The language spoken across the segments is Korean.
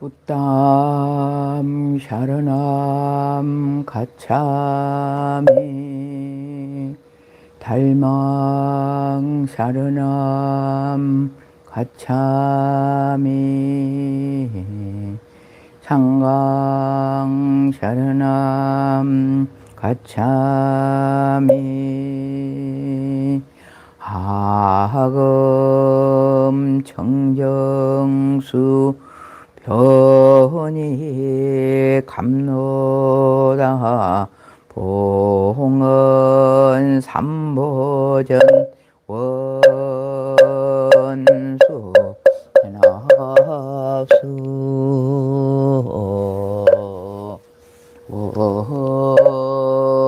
부담 샤르남 가차미 달망 샤르남 가차미 상강 샤르남 가차미 하금 청정수 변이 감로다 봉은 삼보전 원수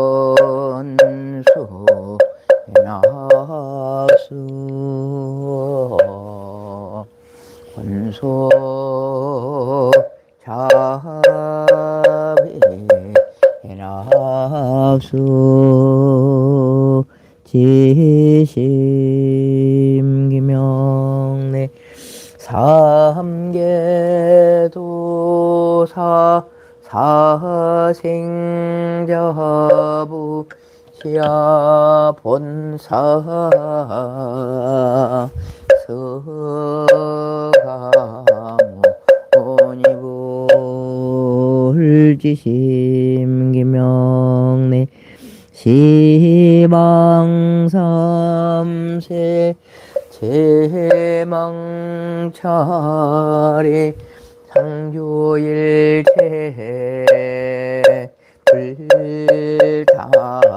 원수 원소 자비 해나수 지심기명내 삼계도사 사생자부 시야 본사 서가모니불지심기명내 시방삼세 제망차례 상조일체 불다야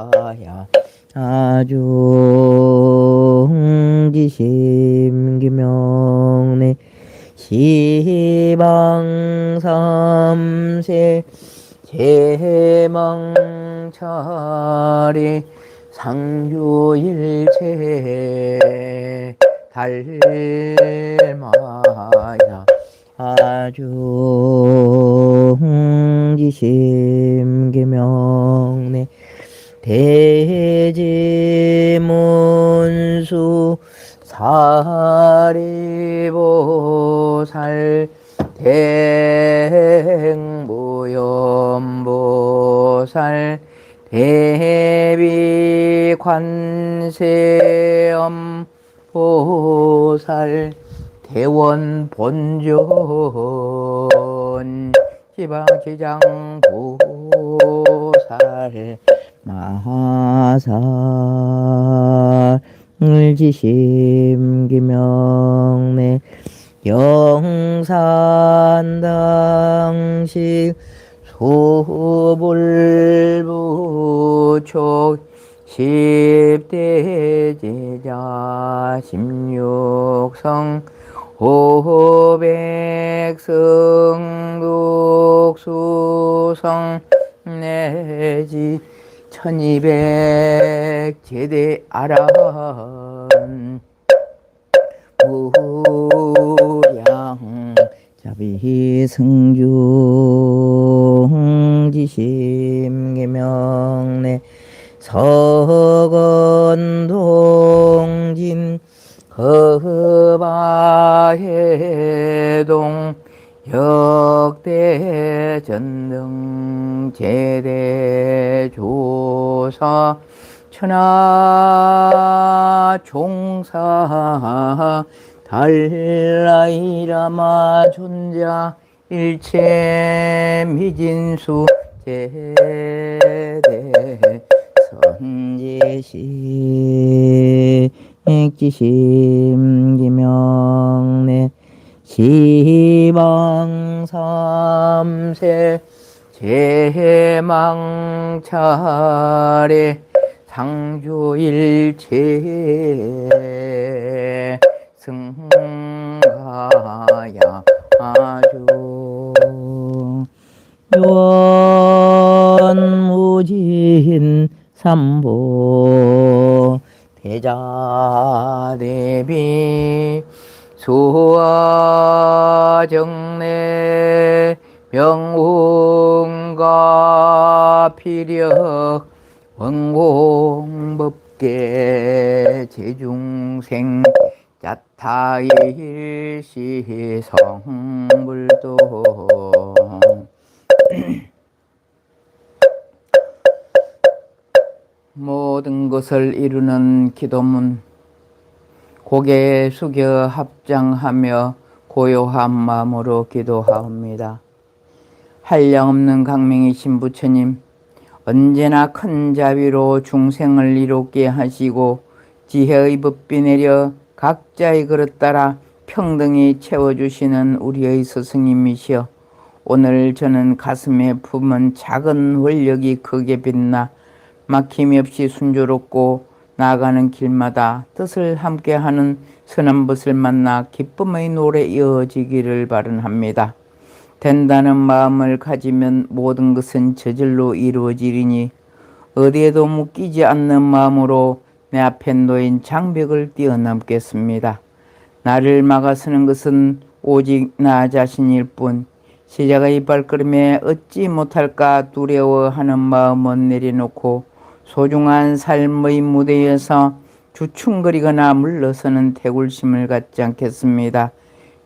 아중지심기명내 시방삼세 제망차례 상조일체 달마야 아중지심기명내 대지문수 사리보살 대행무염보살 대비관세음보살 대원본존 지방지장보살 마하살지심기명내 영산당식 소불부촉 십대제자 십육성 오백승독수성 내지 1200제대 아란 무량 자비승중지심계명내 서건동진 허바해동 역대전등 제대조사 천하 종사 달라이라마 존자 일체 미진수 제대 선지시 액지심기명내 시방삼세 제망차례 상주일체 승가야 아주 유언무진 삼보 대자대비 수화정례 명운과 피력 원공법계 제중생 자타일시 성불도 모든 것을 이루는 기도문 고개 숙여 합장하며 고요한 마음으로 기도하옵니다. 한량없는 강명이신 부처님, 언제나 큰 자비로 중생을 이롭게 하시고 지혜의 법비 내려 각자의 그릇 따라 평등히 채워주시는 우리의 스승님이시여, 오늘 저는 가슴에 품은 작은 원력이 크게 빛나 막힘이 없이 순조롭고 나아가는 길마다 뜻을 함께하는 선한 것을 만나 기쁨의 노래 이어지기를 바랍니다. 된다는 마음을 가지면 모든 것은 저절로 이루어지리니 어디에도 묶이지 않는 마음으로 내 앞에 놓인 장벽을 뛰어넘겠습니다. 나를 막아서는 것은 오직 나 자신일 뿐 시작의 발걸음에 얻지 못할까 두려워하는 마음은 내려놓고 소중한 삶의 무대에서 주춤거리거나 물러서는 태굴심을 갖지 않겠습니다.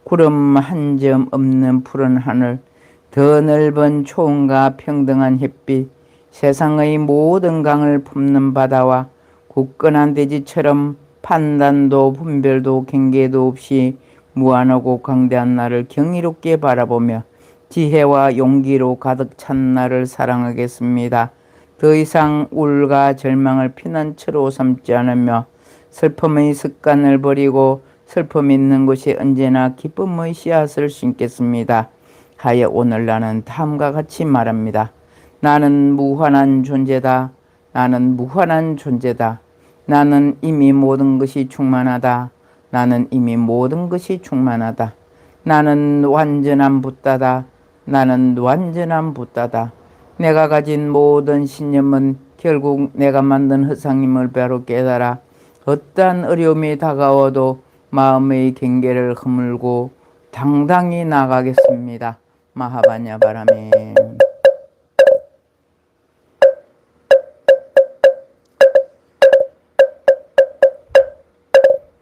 구름 한 점 없는 푸른 하늘, 더 넓은 초원과 평등한 햇빛, 세상의 모든 강을 품는 바다와 굳건한 대지처럼 판단도 분별도 경계도 없이 무한하고 광대한 나를 경이롭게 바라보며 지혜와 용기로 가득 찬 나를 사랑하겠습니다. 더 이상 우울과 절망을 피난처로 삼지 않으며 슬픔의 습관을 버리고 슬픔 있는 곳이 언제나 기쁨의 씨앗을 심겠습니다. 하여 오늘 나는 다음과 같이 말합니다. 나는 무한한 존재다. 나는 무한한 존재다. 나는 이미 모든 것이 충만하다. 나는 이미 모든 것이 충만하다. 나는 완전한 붓다다. 나는 완전한 붓다다. 내가 가진 모든 신념은 결국 내가 만든 허상임을 바로 깨달아 어떠한 어려움이 다가와도 마음의 경계를 허물고 당당히 나가겠습니다. 마하바냐 바라메.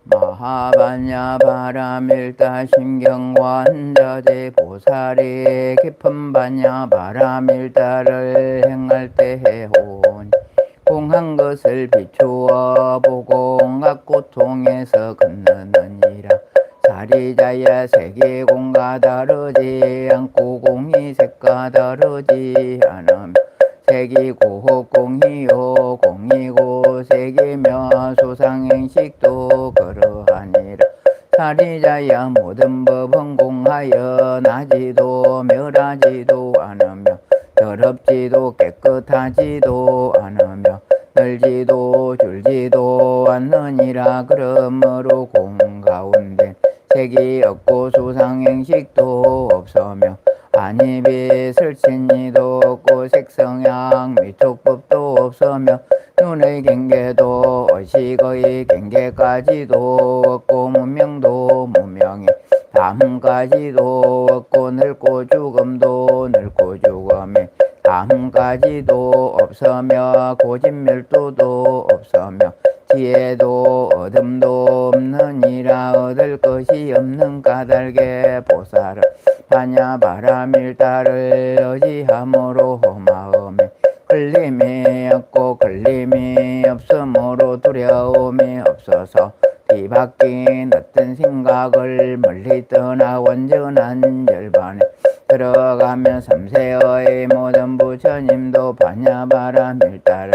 마하바냐 바라밀다 신경관자재 보살이 깊은 바냐 바라밀다를 행할 때 해온 공한 것을 비추어 보고 온갖 고통에서 건너느니라. 사리자야 색이 공과 다르지 않고 공이 색과 다르지 않으며 색이 곧 공이요 공이고 색이며 소상행식도 그러하니라. 사리자야 모든 법은 공하여 나지도 멸하지도 않으며 더럽지도 깨끗하지도 않으며 늘지도 줄지도 않느니라. 그러므로 공 가운데 색이 없고 수상행식도 없으며 안입이 설친이도 없고 색성향 미촉법도 없으며 눈의 경계도 의식의 경계까지도 없고 무명도 무명이 다음까지도 없고 늙고 죽음도 늙고 죽음이 다음까지도 없으며 고집멸도도 없으며 지혜도 어둠도 없느니라. 얻을 것이 없는 까닭에 보살은 바냐 바라밀다를 의지함으로 마음에 걸림이 없고 걸림이 없으므로 두려움이 없어서 뒤바뀐 어떤 생각을 멀리 떠나 온전한 열반에 들어가며 삼세의 모든 부처님도 바냐바라밀다를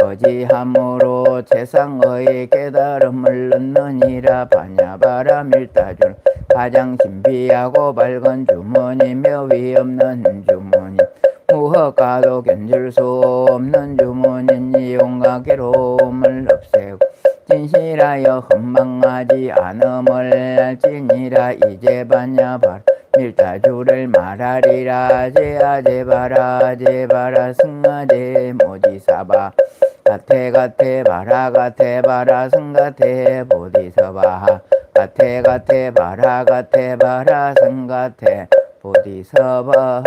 의지함으로 세상의 깨달음을 얻느니라. 바냐바라밀다줄 가장 신비하고 밝은 주문이며 위없는 주문이 무허가도 견줄 수 없는 주문이니 온갖 괴로움을 없애고 진실하여 헌망하지 않음을 알지니라. 이제 봤냐 발 밀타주를 말하리라. 제아제바라 제바라 승아제 모지사바 가테 가테 바라 가테 바라 승가테 보디서바 가테 가테 바라 가테 바라 승가테 보디서바.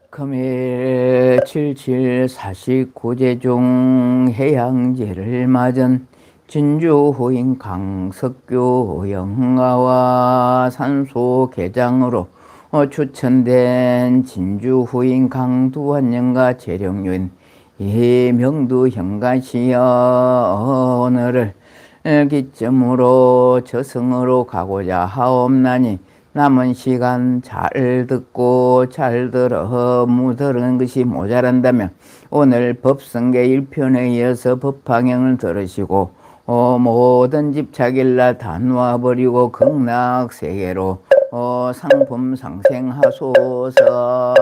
금일 77 49제 중 해양제를 맞은 진주호인 강석교 영가와 산소 개장으로 추천된 진주호인 강두환영가 재령윤 이명두 현가시여 오늘을 기점으로 저승으로 가고자 하옵나니 남은 시간 잘 듣고 잘 들어 들은 것이 모자란다면 오늘 법성계 1편에 이어서 법화경을 들으시고 모든 집착일날 다 놓아버리고 극락세계로 상품 상생하소서.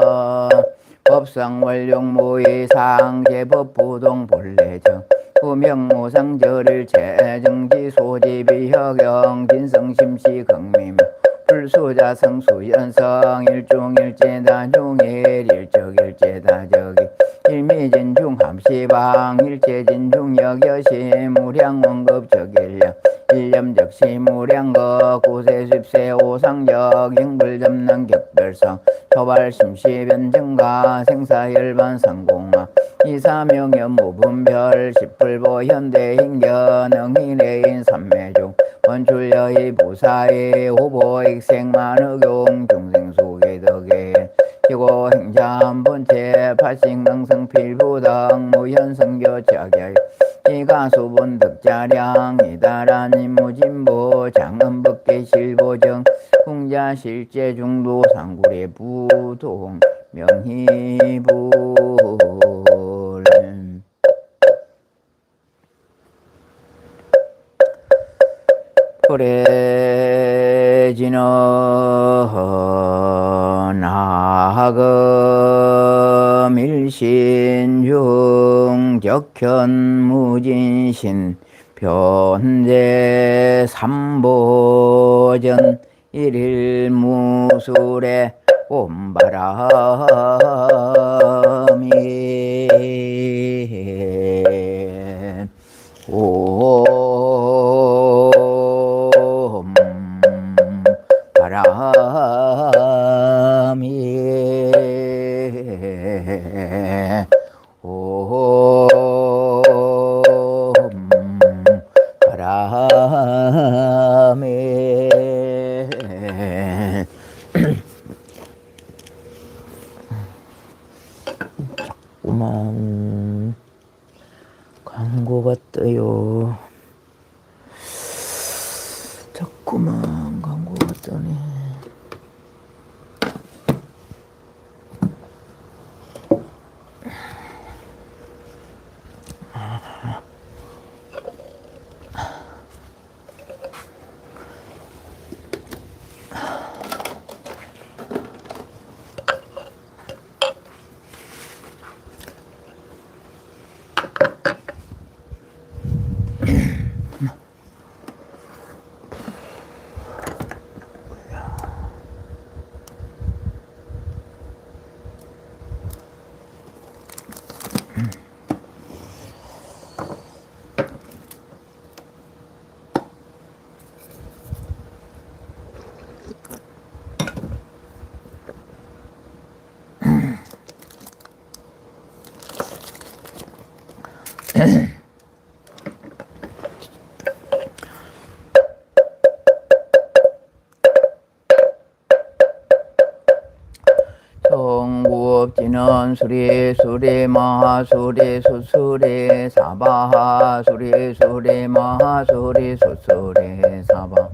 법상월룡모의 상제법부동 본래정 후명무상절일 재정지 소지비허경 진성심시 극미명 불수자성 수연성 일중일제다중일 일적일제다적일 일미진중 함시방 일제진중 역여시 무량원급적일령 일념적시 무량급 구세십세 오상적 행불점난 격별성 초발심시변증가 생사열반 상공화 이사명연 무분별 십불보 현대행견 응인해인 삼매중 원출여의 부사의 후보익생만의용 중생속의 덕에 기고 행자한번째 파싱강성 필부덕 무현성교 자결 이가수분 덕자량 이다라니 무진보 장은법계 실보정 풍자 실제 중도 상굴의 부동 명희불 그래지는 나금 일신중 적현무진신 변제 삼보전 일일무술의 옴바람이 자꾸만 광고가 떠요. 자꾸만 광고가 떠네. 성구업지는 수리 수리 마하수리 수수리 사바하 수리 수리 마하수리 수수리 사바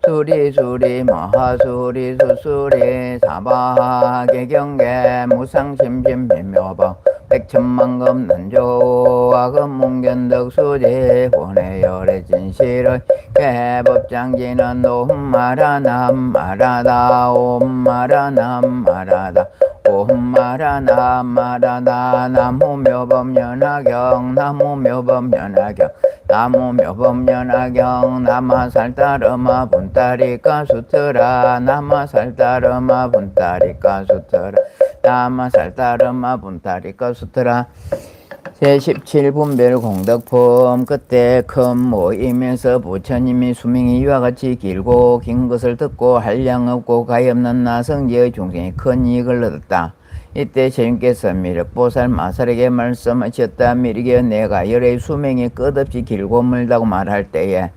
수리 수리 마하수리 수수리 사바하 개경계 무상심심 비묘방 백천만금 난조와 금문견덕 수제 본의 열의 진실의 개법장지는 옴마라 남마라다 옴마라 남마라다 옴마라 남마라다 나무묘법연화경 나무묘법연화경 나무묘법연화경 나마살따르마 분따리까 수트라 나마살따르마 분따리까 수트라 나마살따르마 분따리까 수트라 제17분별 공덕품 그때 큰 모임에서 부처님이 수명이 이와 같이 길고 긴 것을 듣고 한량 없고 가엾는 나성지의 중생이 큰 이익을 얻었다. 이때 재님께서 미륵보살 마살에게 말씀하셨다. 미륵여 내가 열의 수명이 끝없이 길고 멀다고 말할 때에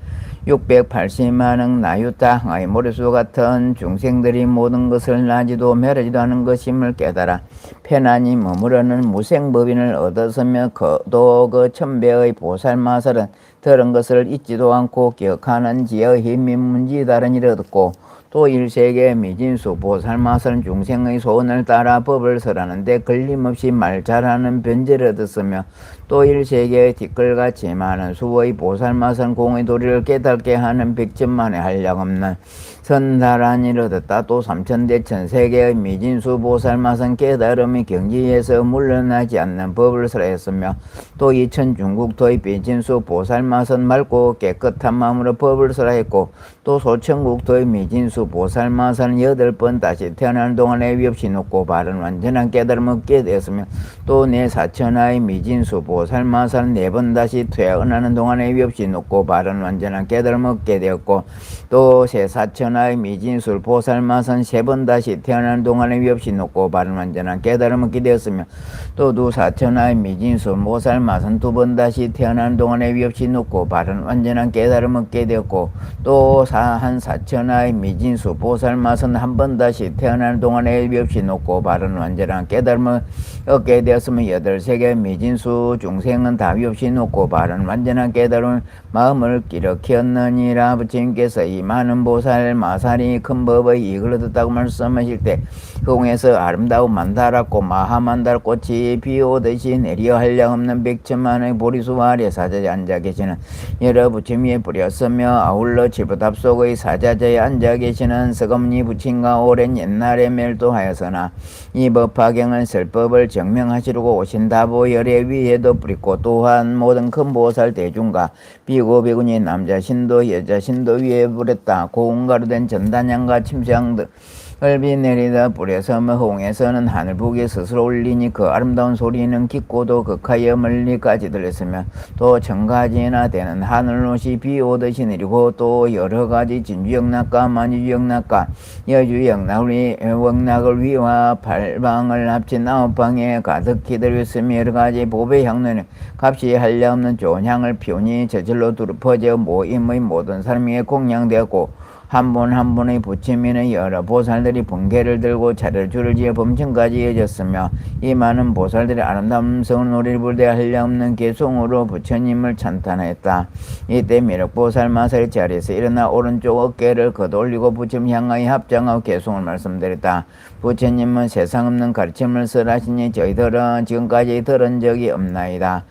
680만억 나유타 항아의 모래수 같은 중생들이 모든 것을 나지도 멸하지도 않은 것임을 깨달아 편안히 머무르는 무생법인을 얻었으며 또 그 천배의 보살마살은 들은 것을 잊지도 않고 기억하는 지의 힘이 문지 다른 일을 얻고 또 일세계 미진수 보살마살은 중생의 소원을 따라 법을 설하는데 걸림없이 말 잘하는 변제를 얻었으며 또 일세계의 뒷글같이 많은 수의 보살마살은 공의 도리를 깨닫게 하는 백천만의 한량없는 선사란 일을 얻었다. 또 삼천대 천세계의 미진수 보살마살은 깨달음이 경지에서 물러나지 않는 법을 설하였으며 또 이천 중국토의 미진수 보살마살은 맑고 깨끗한 마음으로 법을 설하였고 또 소천국토의 미진수 보살마살은 8번 다시 태어나는 동안에 위없이 높고 바른 완전한 깨달음을 얻게 되었으며 또 내 사천하의 미진수 보살마살은 4번 다시 퇴원하는 동안에 위없이 높고 바른 완전한 깨달음을 얻게 되었고 또 새 사천하의 미진수 보살마살은 3번 다시 태어나는 동안에 위없이 높고 바른 완전한 깨달음을 얻게 되었으며 또 두 사천하의 미진수 보살마살은 2번 다시 태어나는 동안에 위없이 높고 바른 완전한 깨달음을 얻게 되었고 또 한 사천하의 미진수 보살마살은 1번 다시 태어나는 동안에 위없이 높고 바른 완전한 깨달음을 얻게 되었으며 8세계 미진수 중생은 다 위없이 높고 바른 완전한 깨달음을 마음을 기력했느니라. 부처님께서 이 많은 보살 마살이 큰 법의 이익을 얻었다고 말씀하실 때 공에서 아름다운 만다라꽃 마하만다라 꽃이 비오듯이 내려 한량없는 백천만의 보리수 아래 사자에 앉아 계시는 여러 부처님이 뿌렸으며 아울러 지부탑 속의 사자자에 앉아 계시는 서검니 부친과 오랜 옛날에 멸도하였으나 이 법화경을 쓸 법을 증명하시려고 오신 다보 열애 위에도 뿌리고 또한 모든 큰 보살 대중과 비고 비구니 남자 신도 여자 신도 위에 뿌렸다. 고운가루 된 전단양과 침상 등 헐비 내리다 뿌려서 허공에서는 하늘 북에 스스로 울리니 그 아름다운 소리는 깊고도 극하여 멀리까지 들렸으며 또 천가지나 되는 하늘옷이 비 오듯이 내리고 또 여러가지 진주영락과 만주영락과 여주영락의 영락을 위와 팔방을 합친 9방에 가득히 들였으며 여러가지 보배 향로는 값이 한량없는 좋은 향을 피우니 저절로 두루 퍼져 모임의 모든 사람에게 공양되었고 한 분 한 분의 부처님은 여러 보살들이 번개를 들고 차례 줄을 지어 범천까지 이어졌으며 이 많은 보살들이 아름다운 성을 노래를 부르되 한량없는 개송으로 부처님을 찬탄했다. 이때 미륵보살 마살의 자리에서 일어나 오른쪽 어깨를 걷어올리고 부처님 향하여 합장하고 개송을 말씀드렸다. 부처님은 세상 없는 가르침을 설하시니 저희들은 지금까지 들은 적이 없나이다.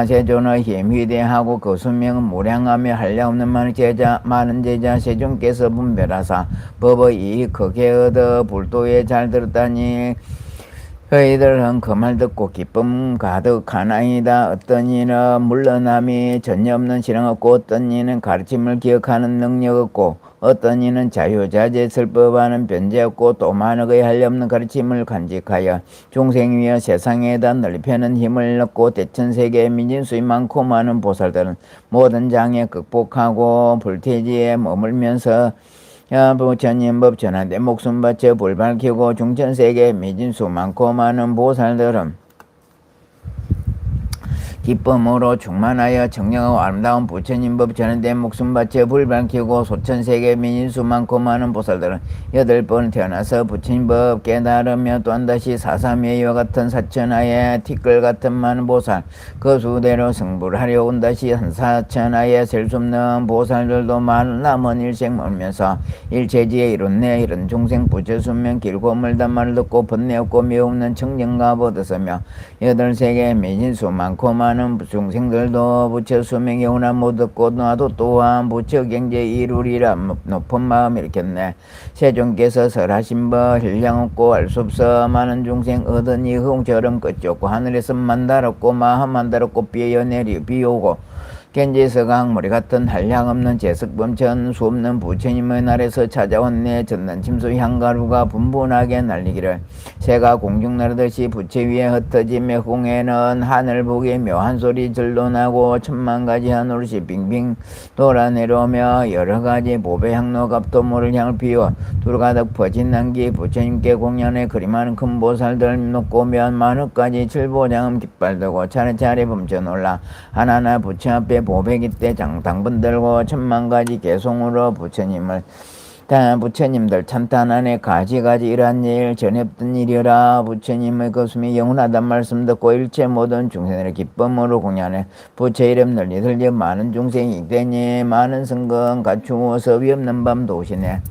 세존의 힘 위대하고 그 수명은 무량하며 한량없는 많은 제자 세존께서 분별하사 법의 이익 크게 얻어 불도에 잘 들었다니 저희들은 그 말 듣고 기쁨 가득하나이다. 어떤 이는 물러남이 전혀 없는 실행 없고 어떤 이는 가르침을 기억하는 능력 없고 어떤 이는 자유자재 설법하는 변제 없고 또 만억의 한량없는 가르침을 간직하여 중생 위에 세상에다 널리 펴는 힘을 얻고 대천세계의 미진수이 많고 많은 보살들은 모든 장애 극복하고 불태지에 머물면서 부처님 법 전하되 목숨 바쳐 불 밝히고 중천세계 미진수 많고 많은 보살들은 기쁨으로 충만하여 청량하고 아름다운 부처님 법 전한데 목숨 바쳐 불 밝히고 소천세계 민인수 많고 많은 보살들은 8번 태어나서 부처님 법 깨달으며 또한 다시 사삼의 이와 같은 사천하에 티끌 같은 많은 보살 그 수대로 승부를 하려 온 다시 한 사천하에 셀 수 없는 보살들도 많은 남은 일생 멀면서 일체지에 이룬네 이런 중생 부처 수명 길고 멀단 말을 듣고 번뇌 없고 미움 없는 청정갑 얻었으며 8세계 민인수 많고 많은 중생들도 부처 수명이 오나 못 얻고 나도 또한 부처 경제 이루리라 높은 마음 일으켰네. 세존께서 설하신 법 힐량 없고 알 수 없어 많은 중생 얻으니 흥처럼 끝없고 하늘에서 만다롭고 마음 만다롭고 비어내리 비오고 겐지서강 머리 같은 한량 없는 제석범천 수 없는 부처님의 날에서 찾아왔네. 전난 침수 향가루가 분분하게 날리기를 새가 공중 나르듯이 부처 위에 흩어지며 홍해는 하늘 보기에 묘한 소리 절로 나고 천만 가지 하늘이 빙빙 돌아 내려오며 여러 가지 보배 향로 갑도모를 향을 피워 두루가득 퍼진 난기 부처님께 공연에 그리 많은 큰 보살들 높고 몇 만억까지 칠보장음 깃발들고 차례차례 범쳐 놀라 하나하나 부처 앞에 보배기 때 당분 들고 천만 가지 개송으로 부처님들 찬탄하네. 가지가지 이러한 일 전했던 일이라. 부처님의 거숨이 영원하단 말씀 듣고 일체 모든 중생들의 기쁨으로 공연해 부처 이름 널리 들려 많은 중생이 되니 많은 성건 갖추어서 위없는 밤 도시네.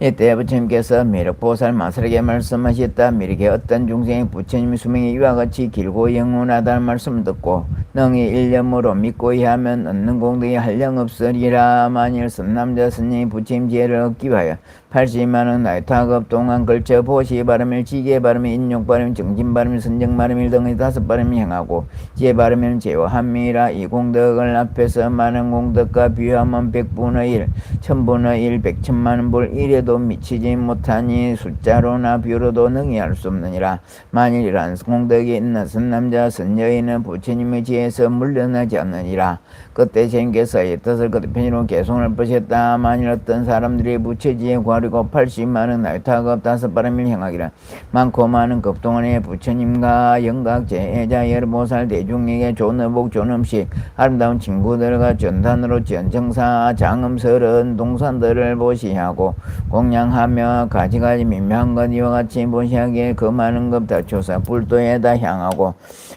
이때 부처님께서 미륵보살 마설에게 말씀하셨다. 미륵의 어떤 중생이 부처님의 수명이 이와 같이 길고 영원하다는 말씀을 듣고 능히 일념으로 믿고 이하면 얻는 공덕이 한량없으리라. 만일 선남자 스님이 부처님 지혜를 얻기 위하여 80만원 나이타급 동안 걸쳐 보시 바람일 지게 바람일 인욕 바람일 정진 바람일 선정 바람일 등의 5바람을 행하고 지혜 바람일 제와 한미라. 이 공덕을 앞에서 많은 공덕과 비유하면 100분의 1, 1000분의 1, 100천만원 볼 이래도 미치지 못하니 숫자로나 비유로도 능히 할 수 없느니라. 만일 이러한 공덕이 있는 선남자 선여인은 부처님의 지혜에서 물러나지 않느니라. 그때 주님께서 이 뜻을 그때 편의로 개송을 보셨다. 만일 어떤 사람들이 부처 지혜 구하려고 80만원 나이타급 5바람을 행하기라. 많고 많은 급동안에 부처님과 영각 제자 여러 보살 대중에게 좋은 의복 좋은 음식 아름다운 친구들과 전단으로 전정사 장음설은 동산들을 보시하고 공양하며 가지가지 민묘한 것 이와 같이 보시하기에 그 많은 것 다쳐서 불도에다 향하고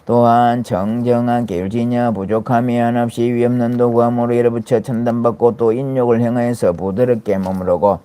또한 정정한 계율지녀 부족함이 한없이 위없는 도구함으로 이르붙여 천단받고 또 인욕을 행하여서 부드럽게 머무르고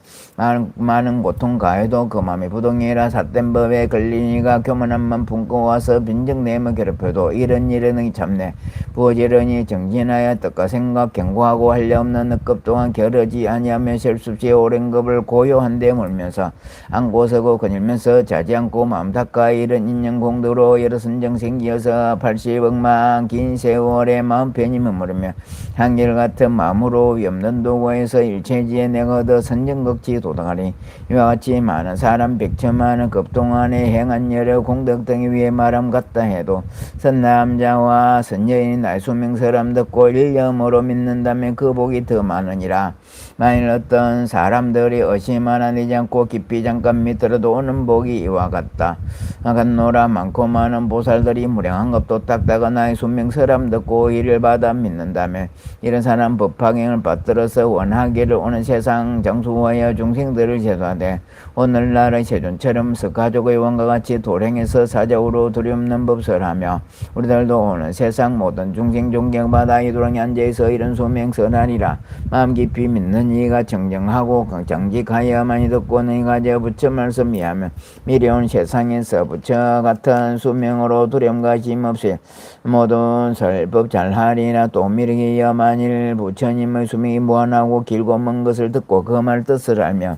많은 고통 가해도 그 마음이 부동이라 삿된 법에 걸리니가 교만함만 품고 와서 빈정내며 괴롭혀도 이런 일은 참네. 부어지르니 정진하여 뜻과 생각 경고하고 할려 없는 늑급 동안 겨루지 아니하며 셀수없이 오랜 급을 고요한데 몰면서 안고서고 거닐면서 자지 않고 마음 닦아 이런 인연공덕으로 여러 선정 생기어서 80억만 긴 세월에 마음 편히 머무르며 한결같은 마음으로 위없는 도구에서 일체지에 내가 얻어 선정극지 도당하리. 이와 같이 많은 사람 100천만원 급동안에 행한 여러 공덕 등에 위해 말함 같다 해도 선남자와 선여인이 나의 수명설함 듣고 일념으로 믿는다면 그 복이 더 많으니라. 만일 어떤 사람들이 의심 하나 내지 않고 깊이 잠깐 믿더라도 오는 복이 이와 같다. 같노라. 많고 많은 보살들이 무량한 것도 딱딱한 나의 수명설함 듣고 이를 받아 믿는다면 이런 사람 법화경을 받들어서 원하기를 오는 세상 정수하여 중생들을 제도하되 오늘날의 세존처럼 가족의 왕과 같이 도량에서 사적으로 두려움는 법설하며 우리들도 오는 세상 모든 중생 존경받아 이 도량에 앉아있어 이런 소명설하리라. 마음 깊이 믿는 이가 정정하고 정직하여 많이 듣고 너희가 저 부처 말씀 이하면 미래온 세상에서 부처 같은 수명으로 두려움과 짐없이 모든 설법 잘하리라. 또 미륵이여 만일 부처님의 수명이 무한하고 길고 먼 것을 듣고 그 말 뜻을 알며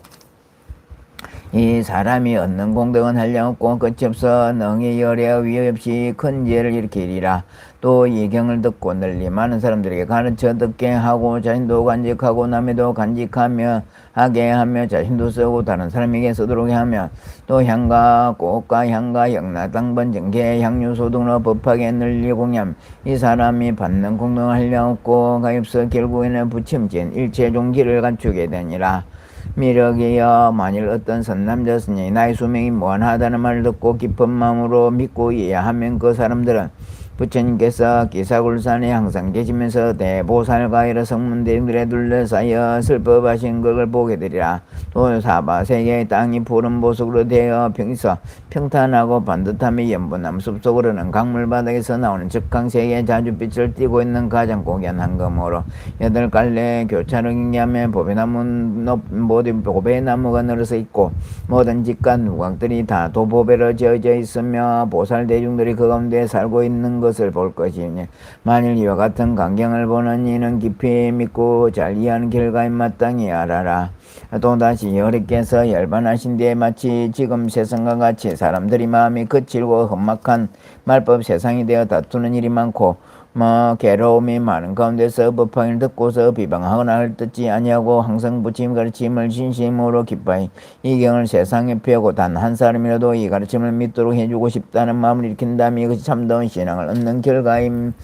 이 사람이 얻는 공덕은 한량없고 끝이 없어 능히 열에 위협 없이 큰 죄를 일으키리라. 또 이 경을 듣고 널리 많은 사람들에게 가르쳐 듣게 하고 자신도 간직하고 남에도 간직하며 하게 하며 자신도 쓰고 다른 사람에게 쓰도록 하며 또 향과 꽃과 향과 영라당번 정계 향유소 등으로 법하게 널리 공양 이 사람이 받는 공덕은 한량없고 가엾어 결국에는 부침진 일체 종기를 갖추게 되니라. 미륵이여 만일 어떤 선남자 스님이 나의 수명이 무한하다는 말을 듣고 깊은 마음으로 믿고 이해하면 그 사람들은 부처님께서 기사굴산에 항상 계시면서 대보살과 여러 성문대들에 둘러싸여 슬퍼하신 것을 보게 되리라. 또 사바 세계의 땅이 푸른 보석으로 되어 있어 평탄하고 반듯함이 연분함. 숲속으로는 강물 바닥에서 나오는 적강세계의 자주빛을 띠고 있는 가장 고귀한 한금으로 여덟 갈래 교차로 경계하며 모든 보배나무가 늘어서 있고 모든 집과 누각들이 다 도보배로 지어져 있으며 보살 대중들이 그 가운데 살고 있는 것을 볼 것이니 만일 이와 같은 광경을 보는 이는 깊이 믿고 잘 이해하는 결과에 마땅히 알아라. 또다시 여호와께서 열반하신 뒤에 마치 지금 세상과 같이 사람들이 마음이 거칠고 험악한 말법 세상이 되어 다투는 일이 많고 괴로움이 많은 가운데서 법화를 듣고서 비방하거나 할 듣지 아니하고 항상 부처님 가르침을 진심으로 기뻐해 이 경을 세상에 펴고 단 한 사람이라도 이 가르침을 믿도록 해주고 싶다는 마음을 일으킨다면 이것이 참다운 신앙을 얻는 결과임.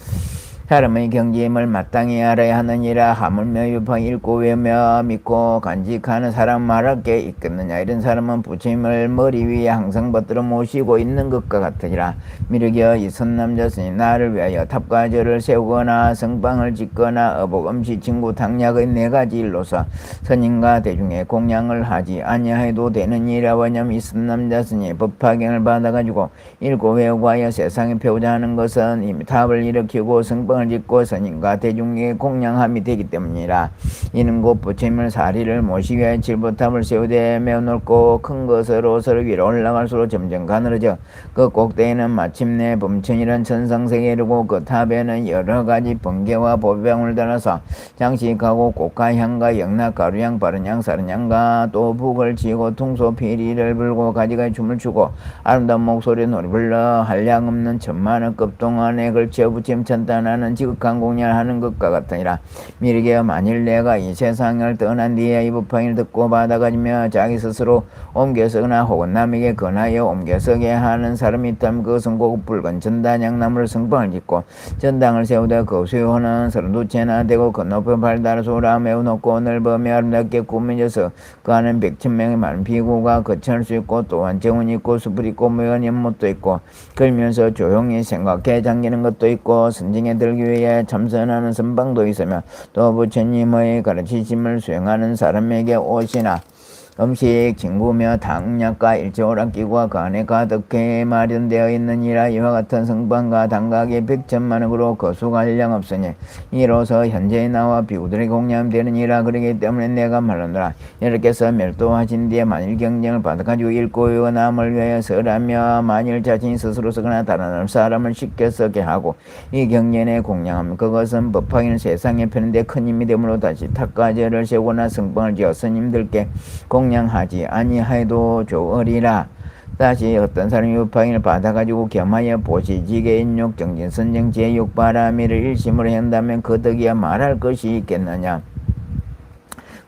사람의 경지임을 마땅히 알아야 하느니라. 하물며 유파 읽고 외며 믿고 간직하는 사람 말할게 있겠느냐. 이런 사람은 부처님을 머리 위에 항상 받들어 모시고 있는 것과 같으니라. 미르기여 이 선남자 스님 나를 위하여 탑과 절을 세우거나 성방을 짓거나 어복 음식 친구 당약의 네 가지 일로서 선인과 대중의 공양을 하지 아니하여도 되느니라. 왜냐면 이 선남자 스님 법화경을 받아가지고 읽고 외우고 하여 세상에 배우자 하는 것은 이미 탑을 일으키고 성방 을 짓고 선인과 대중에게 공양함이 되기 때문이라. 이는 곧 부처님을 사리를 모시기 위해 질보탑을 세우되 매우 넓고 큰 것으로 서로 위로 올라갈수록 점점 가늘어져 그 꼭대기는 마침내 범천이란 천상세계에 이르고 그 탑에는 여러가지 번개와 보배방울 달아서 장식하고 꽃과 향과 영락 가루향 바른향 사른향과 또 북을 치고 퉁소 피리를 불고 가지가지 춤을 추고 아름다운 목소리에 노래 불러 한량 없는 천만의 급동안에 걸쳐 부처님 찬탄하는 지극한 공양을 하는 것과 같으니라. 미르게 만일 내가 이 세상을 떠난 뒤에 이 법화를 듣고 받아가지며 자기 스스로 옮겨서거나 혹은 남에게 권하여 옮겨서게 하는 사람이 있다면 그것은 꼭 붉은 전단향나무를 성방을 짓고 전당을 세우되 그 수요는 32채나 되고 그 높은 발달소라 매우 높고 넓으며 아름답게 꾸며져서 그 안은 100,000명의 많은 비구가 거처할 수 있고 또한 정원이 있고 숲이 있고 묘한 연못도 있고 걸면서 조용히 생각해 잠기는 것도 있고 선징에 들기 위해 참선하는 선방도 있으며 또 부처님의 가르치심을 수행하는 사람에게 옷이나 음식, 진구며 당약과 일체오락기구가 그 안에 가득해 마련되어 있느니라. 이와 같은 성방과 당각이 100,000만억으로 거수가 한량 없으니 이로서 현재 나와 비구들의 공양되느니라. 그러기 때문에 내가 말하노라. 여러께서 멸도하신 뒤에 만일 경쟁을 받아가지고 읽고 남을 위하여 설하며 만일 자신이 스스로 쓰거나 다른 사람을 쉽게 쓰게 하고 이 경전에 공양하면 그것은 법화기는 세상에 펴는데 큰 힘이 되므로 다시 탑과제를 세우거나 성방을 지어 스님들께 공양하지 아니하여도 좋으리라. 다시 어떤 사람이 법화기를 받아가지고 겸하여 보시지게 인욕 정진 선정 제육 바라미를 일심으로 한다면 그 덕이야 말할 것이 있겠느냐.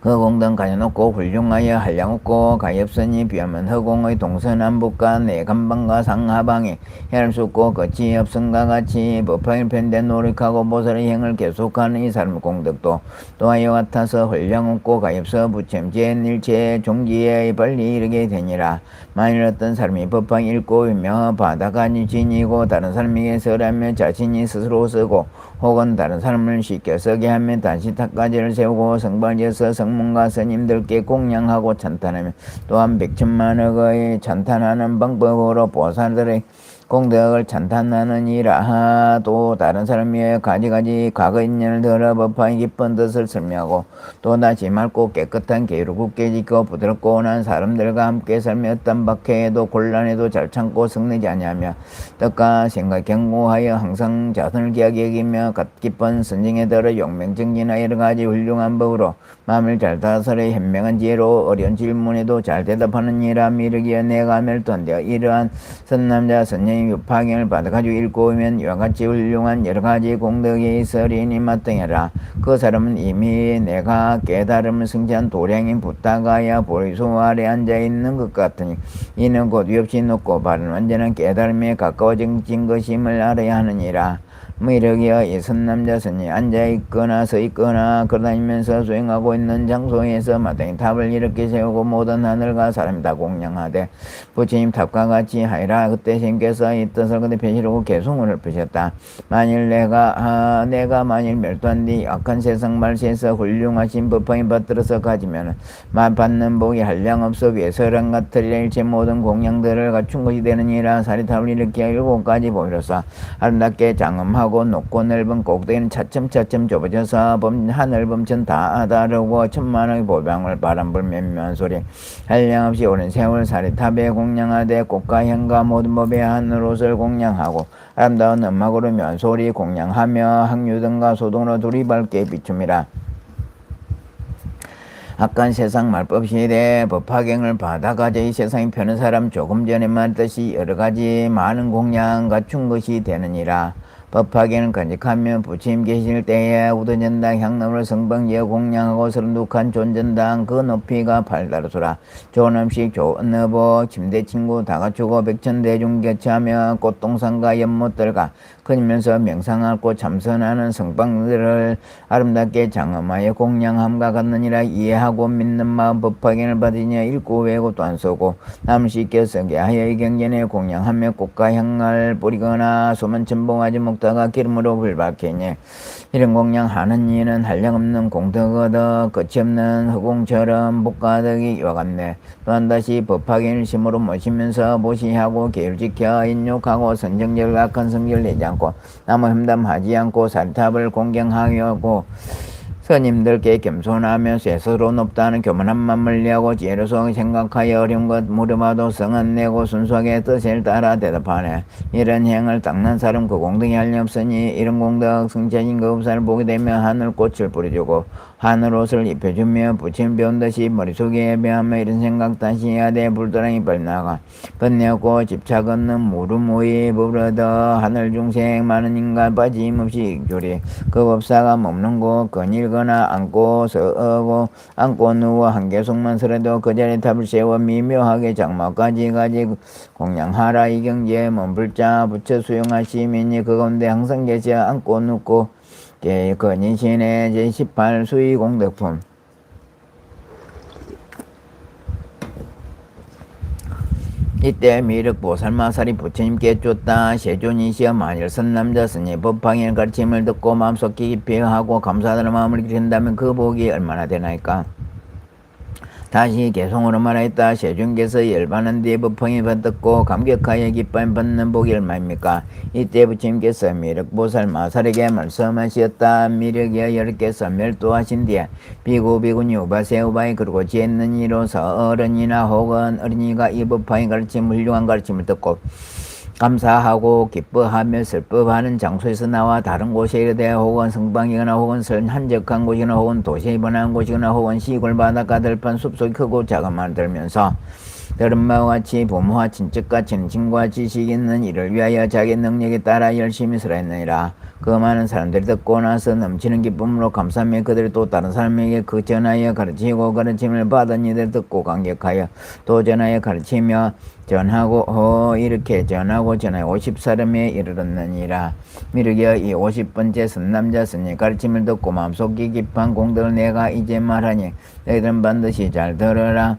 그 공덕 가져놓고 훌륭하여 한량없고 가엾으니 비하면 허공의 동서남북과 내간방과 상하방에 헤아릴 수 없고 끝이 없음과 같이 법화를 편대 노력하고 보살의 행을 계속하는 이 사람의 공덕도 또한 이와 같아서 한량없고 가엾어 부처님제 일체 종기에 빨리 이르게 되니라. 만일 어떤 사람이 법화 읽고 위며 바다가 지니고 다른 사람에게 설하며 자신이 스스로 쓰고 혹은 다른 사람을 시켜 쓰게 하면 다시 탑가지를 세우고 성발지어서 성문과 스님들께 공양하고 찬탄하며 또한 100,000만억의 찬탄하는 방법으로 보살들의 공덕을 찬탄하느니라. 또 다른 사람이 가지가지 과거 인연을 들어 법화의 깊은 뜻을 설명하고 또다시 맑고 깨끗한 계율을 굳게 지키고 부드럽고 온한 사람들과 함께 살며 어떤 박해에도 곤란해도 잘 참고 성내지 아니하며 뜻과 생각 경고하여 항상 자선을 귀하게 여기며 깊은 선정에 들어 용맹정진하여 여러가지 훌륭한 법으로 마음을 잘 다스려 현명한 지혜로 어려운 질문에도 잘 대답하느니라. 미르기여 내가 멸도한되어 이러한 선남자 선녀의 유파경을 받아가지고 읽고 오면 이와 같이 훌륭한 여러가지 공덕이 있으리니 마땅해라. 그 사람은 이미 내가 깨달음을 성취한 도량인 부타가야 보리수 아래 앉아있는 것 같으니 이는 곧 위없이 높고 바른 완전한 깨달음에 가까워진 것임을 알아야 하느니라. 미륵이여 이 선남자 선이 앉아있거나 서있거나 걸어다니면서 수행하고 있는 장소에서 마땅히 탑을 이렇게 세우고 모든 하늘과 사람이 다 공양하되 부처님 탑과 같이 하리라. 그때 신께서 이 뜻을 그대 펴시려고 개송을 펴셨다. 만일 내가 만일 멸도한 뒤 악한 세상 말세에서 훌륭하신 법화인 받들어서 가지면 받는 복이 한량없어 위에서랑 같으리라. 일체 모든 공양들을 갖춘 것이 되느니라. 사리탑을 일으켜 7가지 보이로서 아름답게 장엄하고 높고 넓은 꼭대기는 차츰차츰 좁아져서 하늘 범천 다 다르고 천만의 보방울 바람불 绵绵한 소리 한량없이 오랜 세월 사리탑에 공양하되 꽃과 향과 모든 법의 하늘옷을 공양하고 아름다운 음악으로 면소리 공양하며 항유등과 소등으로 둘이 밝게 비춤이라. 악한 세상 말법 시대에 법화경을 받아가져 이 세상이 펴는 사람 조금 전에 말했듯이 여러가지 많은 공양 갖춘 것이 되느니라. 법화경을 간직하며 부처님 계실 때에 우도전당 향나무를 성방지어 공양하고 32칸 존전당 그 높이가 8다르소라. 좋은 음식 좋은 너보 침대 친구 다 갖추고 백천대중 개처하며 꽃동산과 연못들과 그니면서 명상하고 참선하는 성방들을 아름답게 장엄하여 공양함과 같느니라. 이해하고 믿는 마음 법화경을 받으며 읽고 외우고 또 안 쏘고 남을 쉽게 쓰게 하여 이 경전에 공양하며 꽃과 향을 뿌리거나 소만 첨봉하지 먹다가 기름으로 불박히니 이런 공양하는 이는 한량없는 공덕 얻어 끝이 없는 허공처럼 복가득이 이와 같네. 또한 다시 법화경을 심으로 모시면서 보시하고 계율지켜 인욕하고 선정절 악한 성질 내지 않고 남을 험담하지 않고 사리탑을 공경하고 스님들께 겸손하며 스스로 높다는 교만한 맘을 내고 지혜로서 생각하여 어려운 것 물어봐도 성은 내고 순수하게 뜻을 따라 대답하네. 이런 행을 닦는 사람 그 공덕이 한량없으니 이런 공덕 승천인 그 법사를 보게 되면 하늘꽃을 뿌려주고 하늘옷을 입혀주며 부처님 배운 듯이 머릿속에 배하며 이런 생각 다시 해야 돼. 불도랑이 벌나가 번뇌고 집착 없는 무름의 법을 얻어 하늘 중생 많은 인간 빠짐없이 익주리. 그 법사가 머무는 곳 거닐거나 앉고 서고 앉고 누워 한계속만 서라도 그 자리에 탑을 세워 미묘하게 장막까지 가지 공양하라. 이 경지에 몸불자 부처 수용하시미니 그 가운데 항상 계셔 앉고 눕고 건인신의 제18 수의 공덕품. 이때 미륵보살마살이 부처님께 쫓다. 세존이시여 만일 선남자 스니 법화경의 가르침을 듣고 마음속 깊이 하고 감사하는 마음을 기른다면 그 복이 얼마나 되나이까. 다시 개송으로 말하였다. 세존께서 열반한 뒤에 법화경을 듣고 감격하여 기뻐 받는 복이 얼마입니까. 이때 부처님께서 미륵보살 마살에게 말씀하셨다. 미륵이여 10개서 멸도하신 뒤에 비구니 우바세 우바이 그리고 지혜 있는 이로서 어른이나 혹은 어린이가 이 법화의 가르침 훌륭한 가르침을 듣고 감사하고 기뻐하며 슬퍼하는 장소에서 나와 다른 곳에 이르되 혹은 성방이거나 혹은 한적한 곳이거나 혹은 도시에 번한 곳이거나 혹은 시골 바닷가 들판 숲속이 크고 작은 말을 들면서 들은 바와 같이 부모와 친척과 친친과 지식 있는 이를 위하여 자기 능력에 따라 열심히 살아했느니라. 그 많은 사람들이 듣고 나서 넘치는 기쁨으로 감사하며 그들이 또 다른 사람에게 그 전하여 가르치고 가르침을 받은 이들 듣고 감격하여 또 전하여 가르치며 전하고 이렇게 전하고 전하여 50사람에 이르렀느니라. 미륵이여 이 50번째 선남자 스님 가르침을 듣고 마음속이 깊은 공덕을 내가 이제 말하니 너희들은 반드시 잘 들어라.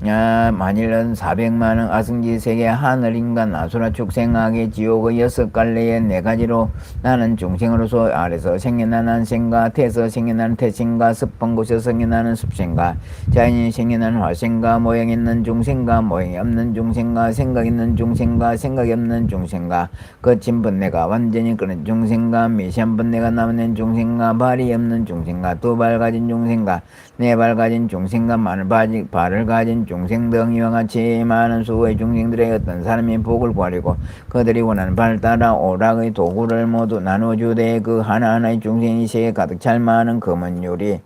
만일은 400만원 아승지 세계 하늘인간 아수라 축생하게 지옥의 6갈래의 4가지로 나는 중생으로서 아래서 생겨나는 생가 태에서 생겨나는 태생가 습한 곳에서 생겨나는 습생가 자연이 생겨나는 화생가 모양 있는 중생가 모양이 없는 중생가 생각 있는 중생가 생각이 없는 중생가 거친 번뇌가 완전히 끄는 중생가 미시한 번뇌가 남는 중생가 발이 없는 중생가 2발 가진 중생가 4발 가진 중생가 많은 발을 가진 중생 등 이와 같이 많은 수의 중생들의 어떤 사람이 복을 구하려고 그들이 원하는 바를 따라 오락의 도구를 모두 나눠주되 그 하나하나의 중생이 세계 가득 찰 많은 금은 유리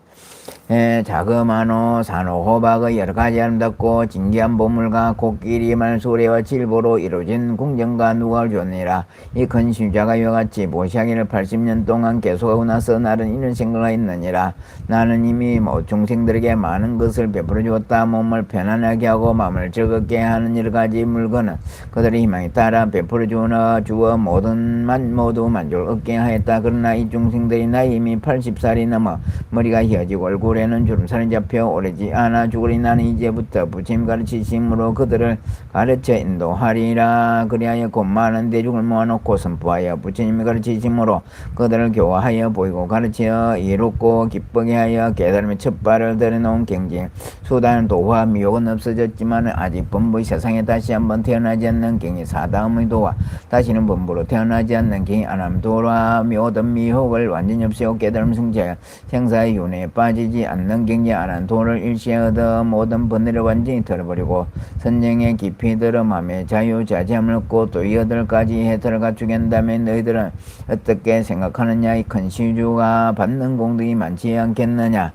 자그마노 산호호박의 여러 가지 아름답고 진귀한 보물과 코끼리 말소리와 질보로 이루어진 궁전과 누가를 주었느니라. 이 큰 신자가 이와 같이 보시하기를 80년 동안 계속하고 나서 나는 이런 생각을 했느니라. 나는 이미 중생들에게 많은 것을 베풀어 주었다. 몸을 편안하게 하고 마음을 즐겁게 하는 여러 가지 물건은 그들의 희망에 따라 베풀어 주어 모두 만족을 얻게 하였다. 그러나 이 중생들이 나이 이미 80살이 넘어 머리가 휘어지고 얼굴에는 주름살이 잡혀 오래지 않아 죽으리. 나는 이제부터 부처님 가르치심으로 그들을 가르쳐 인도하리라. 그리하여 곧 많은 대중을 모아놓고 선포하여 부처님이 가르치심으로 그들을 교화하여 보이고 가르쳐 이롭고 기쁘게 하여 깨달음의 첫 발을 들여놓은 경지. 수단 도화 미혹은 없어졌지만 아직 범부의 세상에 다시 한번 태어나지 않는 경이 사다음의 도화, 다시는 범부로 태어나지 않는 경이 아남도라. 모든 미혹을 완전히 없애고 깨달음 성취하여 생사의 윤회에 빠지지 않는 경지 아난도를 일시에 얻어 모든 번뇌를 완전히 털어버리고 선정에 깊이 들어마며 자유자재함을 얻고 또 이 얻을 까지 혜택을 갖추게 한다면 너희들은 어떻게 생각하느냐. 이 큰 시주가 받는 공덕이 많지 않겠느냐.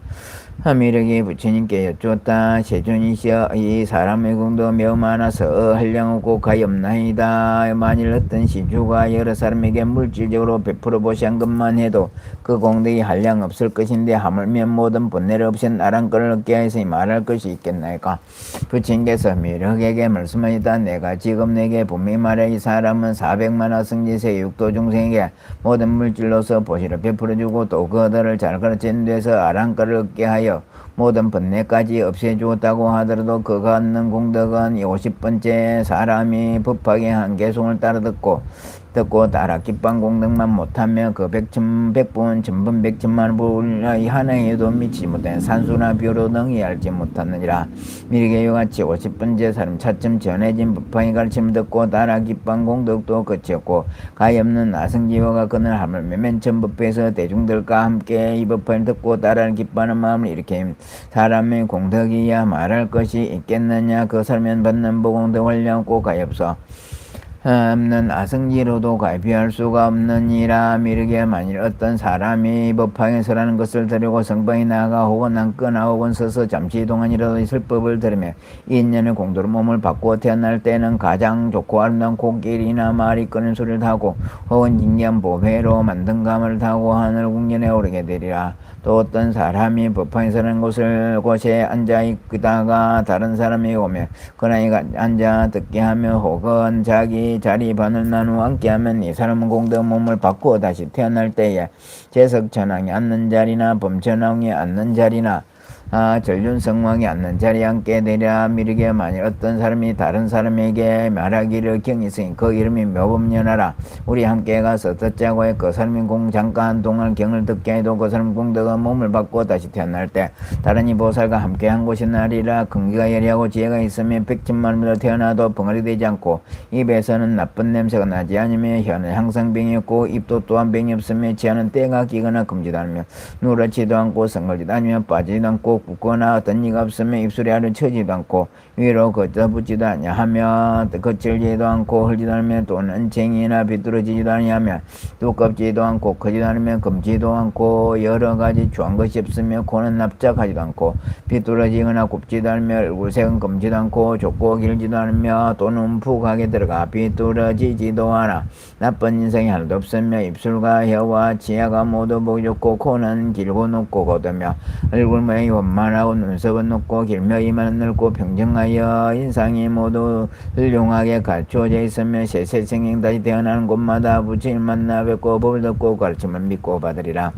하미력이 부처님께 여쭈었다. 세존이시여, 이 사람의 공도 매우 많아서 한량없고 가엾나이다. 만일 어떤 시주가 여러 사람에게 물질적으로 베풀어 보시한 것만 해도 그 공덕이 한량 없을 것인데 하물며 모든 번뇌를 없앤 나란거를 얻게 하였으니 말할 것이 있겠나이까. 부처님께서 미력에게 말씀하셨다. 내가 지금 내게 분명히 말해 이 사람은 400만화 승지세 육도 중생에게 모든 물질로서 보시를 베풀어주고 또 그들을 잘 가르치는 데서 아란거를 얻게 하여 모든 번뇌까지 없애주었다고 하더라도 그가 얻는 공덕은 50번째 사람이 법하게 한 개송을 따라 듣고 따라 기뻐한 공덕만 못하며 그 백분 천분 백천만 불의 하나에도 미치지 못한 산수나 벼로 능히 알지 못하느니라. 미르게 요같이 50번째 사람 차츰 전해진 법하의 가르침을 듣고 따라 기뻐한 공덕도 그치었고 가엾는 나승지화가 그는 하물며 맨 처음 법에서 대중들과 함께 이 법을 듣고 따라 기뻐하는 마음을 일으켜 사람의 공덕이야 말할 것이 있겠느냐. 그 사람은 받는 보공덕을 량고 가엾어 없는 아승지로도 가비할 수가 없느니라. 미르게 만일 어떤 사람이 법화에서라는 것을 들으고 성방에 나아가 혹은 앉거나 혹은 서서 잠시 동안이라도 있을 법을 들으며 인연의 공도로 몸을 바꾸어 태어날 때는 가장 좋고 아름다운 코끼리나 말이 끄는 소리를 타고 혹은 진기한 보배로 만든 가마를 타고 하늘 궁전에 오르게 되리라. 또 어떤 사람이 법화에서라는 곳에 앉아 있다가 다른 사람이 오며 그나이가 앉아 듣게 하며 혹은 자기 자리 반을 나누어 앉게하면 이 사람은 공덕 몸을 바꾸어 다시 태어날 때에 제석천왕이 앉는 자리나 범천왕이 앉는 자리나 전륜성왕이 앉는 자리에 앉게 되랴. 미르게 만일 어떤 사람이 다른 사람에게 말하기를 경이 있으니 그 이름이 묘법연하라. 우리 함께 가서 듣자고 해 그 사람이 잠깐 동안 경을 듣게 해도 그 사람 공덕은 몸을 바꾸어 다시 태어날 때 다른 이 보살과 함께 한 곳이 나리라. 근기가 예리하고 지혜가 있으면 백천만으로 태어나도 벙어리 되지 않고 입에서는 나쁜 냄새가 나지 않으며 혀는 항상 병이 없고 입도 또한 병이 없으며 지하는 때가 끼거나 금지도 않으며 누렇지도 않고 성걸지도 않으며 빠지지도 않고 붓거나 어떤 이가 없으며 입술에 알을 쳐지도 않고 위로 걷어붙지도 아니하며 거칠지도 않고 흘지도 않으며 또는 쟁이나 비뚤어지지도 아니하며 두껍지도 않고 크지도 않으며 검지도 않고 여러 가지 좋은 것이 없으며 코는 납작하지도 않고 비뚤어지거나 굽지도 않으며 얼굴색은 검지도 않고 좁고 길지도 않으며 또는 움푹하게 들어가 비뚤어지지도 않아 나쁜 인상이 하나도 없으며 입술과 혀와 치아가 모두 보기 좋고 코는 길고 높고 거두며 얼굴 모양이 원만하고 눈썹은 높고 길며 이마는 넓고 평정하여 인상이 모두 훌륭하게 갖추어져 있으며 세세생행 다시 태어나는 곳마다 부처님 만나 뵙고 법을 듣고 가르침을 믿고 받으리라.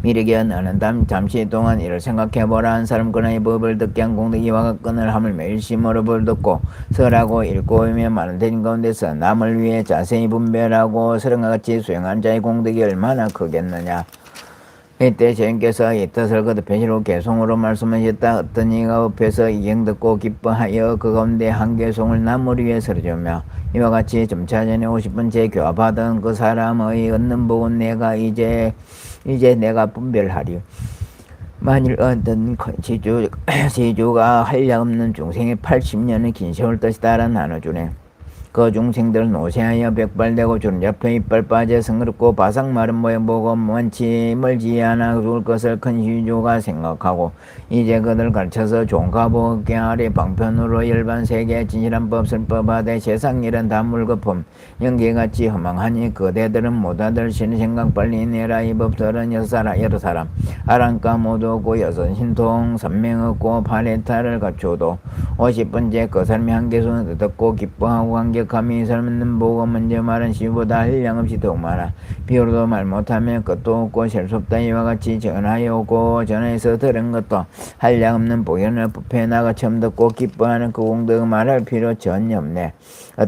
미르게 너는 잠시 동안 이를 생각해보라. 한 사람 그나이 법을 듣게 한 공덕이 이와 같거늘 하물며 일심으로 법을 듣고 설하고 읽고 외며 많은 대중 가운데서 남을 위해 자세히 분별하고 서른과 같이 수행한 자의 공덕이 얼마나 크겠느냐. 이때 제인께서 이 뜻을 거듭 변시로 개송으로 말씀하셨다. 어떤 이가 업해서 이경 듣고 기뻐하여 그 가운데 한 개송을 남을 위해 설해주며 이와 같이 점차 전에 50번째 교화받은 그 사람의 얻는 복은 내가 이제 내가 분별하리. 만일 어떤 시주가 한량없는 중생의 80년의 긴 세월 뜻이다라 나눠주네. 그 중생들 노쇠하여 백발되고 주름 잡혀 이빨 빠져 성그럽고 바삭 마른 모양 보고 먼치 멀지 않아 죽을 것을 큰 시주가 생각하고 이제 그들 가르쳐서 종가보 어깨 아래 방편으로 열반 세계 진실한 법 설법하되 세상 일은 다 물거품 연기같이 허망하니 그대들은 못하들 쉬는 생각 빨리 내라 이 법들은 여러 사람 아랑가 모두 없고 여섯 신통 삼명 없고 팔에타를 갖추어도 50번째 그 삶이 한계수는 듣고 기뻐하고 감격함이 설문는 보고 먼저 말은 시보다 한량 없이 더욱 많아 비로도 말 못하면 끝도 없고 셀 수 없다 이와 같이 전하여 오고 전하여서 들은 것도 한량 없는 보현을 부패 나가 처음 듣고 기뻐하는 그 공덕 말할 필요 전혀 없네.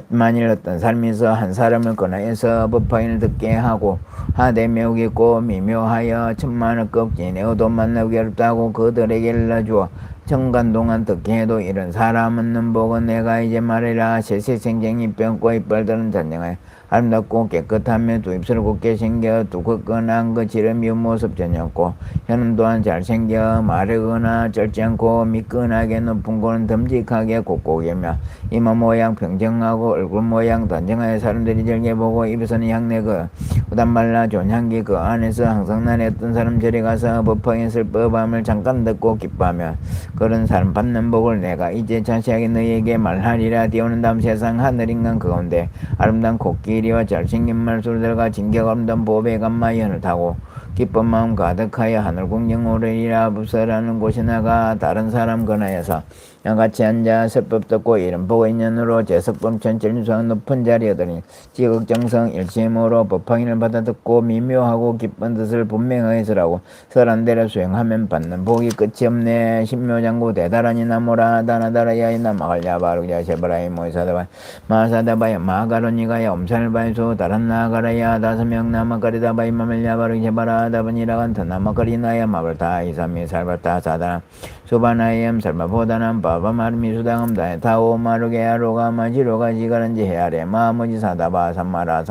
만일 어떤 삶에서 한 사람을 꺼내서 법화인을 듣게 하고 하되 매우 깊고 미묘하여 천만을 꺾지 내어도 만나기 어렵다고 그들에게 일러주어 정간 동안 듣게 해도 이런 사람 없는 복은 내가 이제 말해라. 세세생쟁이 뼈고 이빨들은 단정하여 아름답고 깨끗하며 두 입술 곱게 생겨 두껍거나 그 지름이 모습 전혀 없고 혀는 또한 잘생겨 마르거나 짧지 않고 미끈하게 높은 고는 듬직하게 곱고개며 이마 모양 평정하고 얼굴 모양 단정하여 사람들이 즐겨 보고 입에서는 향내 그 후단 말라 좋은 향기 그 안에서 항상 나의 어떤 사람 저리 가서 법화의 슬법함을 잠깐 듣고 기뻐하며 그런 사람 받는 복을 내가 이제 자세하게 너희에게 말하리라. 뛰어오는 다음 세상 하늘인간 그 가운데 아름다운 코끼리와 잘생긴 말소리들과 진격 아름다운 보배 간마연을 타고 기쁜 마음 가득하여 하늘 궁경 오르리라. 부서라는 곳에 나가 다른 사람 권하여서 양같이 앉아 설법 듣고 이름 보고 인연으로 제석범 천천수상 높은 자리 얻으니 지극정성 일심으로 법화인을 받아 듣고 미묘하고 기쁜 뜻을 분명하게 설하고 설한대로 수행하면 받는 복이 끝이 없네. 신묘장구 대다라니 나모라 다나다라야이 나마갈야 바르야 제바라이 모이사다바 마사다바야 마가로니가야 엄산을 바이소 다란 나가라야 다섯명 나마가리다바이 마멜야 바르 제바라 다바니라간타 나마가리나야 마발타 이삼미 살바타 사다나 수바나이엠 살바보다난 바바마르미 수당함 다에타오 마르게 아로가 마지로가 지가란지 헤아레 마무지 사다바 삼마라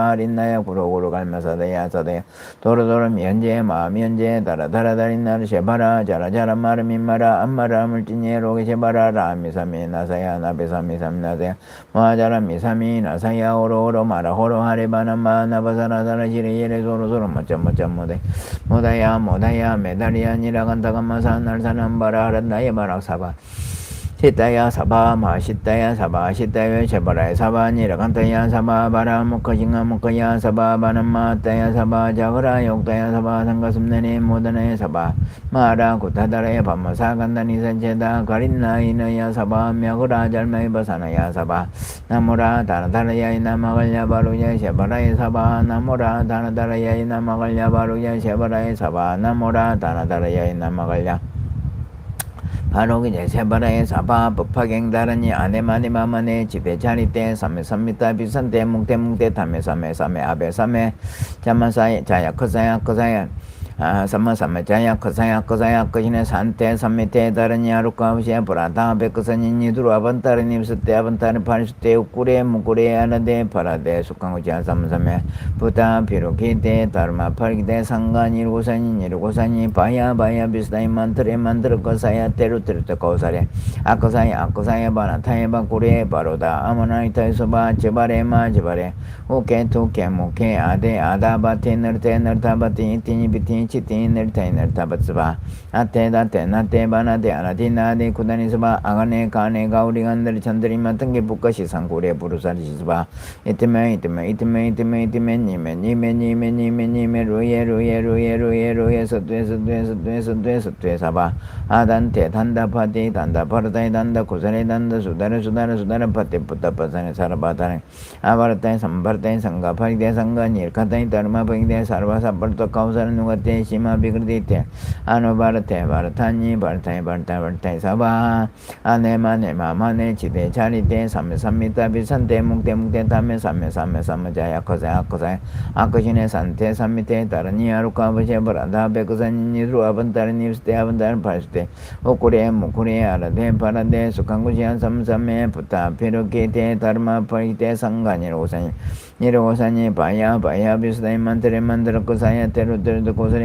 하린나야 구로구로 갈마사다야 사다야 도로도로 미현제 마미현제 다라다라다린나르 셰바라 자라자라 마르민마라 암마라 물진예 로게 셰바라 라미사미 나사야 나베사미 삼나사야 마자라 미사미 나사야 오로오로 마라 호로 하레바나 마나바사라사라 시레예레 소로소로 모짜모짜모데 모다야 메다리야 니라간다간마사 날사난 바라 하란다예 바락사바 시다야 사바 마시다야 사바 시다야 제바라야 사바 니라간다야 사바 바라 목커징가 목커야 사바 바나마다야 사바 자그라 욕다야 사바 상가슴네니 모다나야 사바 마라 구타다라야 밤마사 간다니 산제다 가린나 이너야 사바 мя그라 잘마이 바사나야 사바 나모라 다나다라야 이나마갈야 바루야 제바라야 사바 나모라 다나다라야 이나마갈야 바루야 제바라야 사바 나모라 다나다라야 이나마갈야 바로 그제 세바라의 사바 법화갱다라니 아네마니 마마네 지대 자리대 삼메삼미타 비산대 뭉대뭉대 담메삼메삼메 아베삼메 자마사에 자야 커사야 삼마삼메 자야 커사야 거시네 산대 삼미대 다르니 아루카우시에 브라다 베크사니니 두루아반타르니 스테 아반타르 파리스테 우꾸레 무꾸레 아라데 파라데 숙강우지아 삼삼메 부타 비로키데 다르마 파리데 상가니 일고사니 바야 비스다이 만트레 만트르 거사야 테루테르테 거사레 아코사야 바나타에 바꾸레 바로다 아모나이타에서바 제바레마 제바레 오케 토케 모케 아데 아다바테 너르테 너르타바티 티니 비티 치티 너르테 너르타바스바 아테다테 나테 바나데 아나디나데 쿠다니스바 아가네 가네 가우리간들 찬드리마 등게 부까시 상고레 부르사리스바 이테메 니메 루예 서트웨 사바 아단테 단다파티 단다파르타이 단다 고사레 단다 수다레 파테 부타파사네 사라바타네 아바르타이 삼바르타이 상가파리데 상가니 일카타이 다르마파이데 사르바사바르토 카우사르 누가테 시마 비그르디테 아노바르테 바르타니 바르타이 사바 아네마네 마마네 지데 자리데 삼메삼미타 비산데 뭉데 담메 삼메자야 커사야 아커시네 산테 삼미테 다르니 아루카바제 바라다 베크사니 루아반타르니 스테 아반타르 파스테 오쿠레 무쿠레 아라데 파라데 수칸구시안 삼삼메 부타 피로케테 다르마 파이테 상가니 오사니 니로사니 바야 비스다이 만테레 만드르 코사야 테루테르 코사레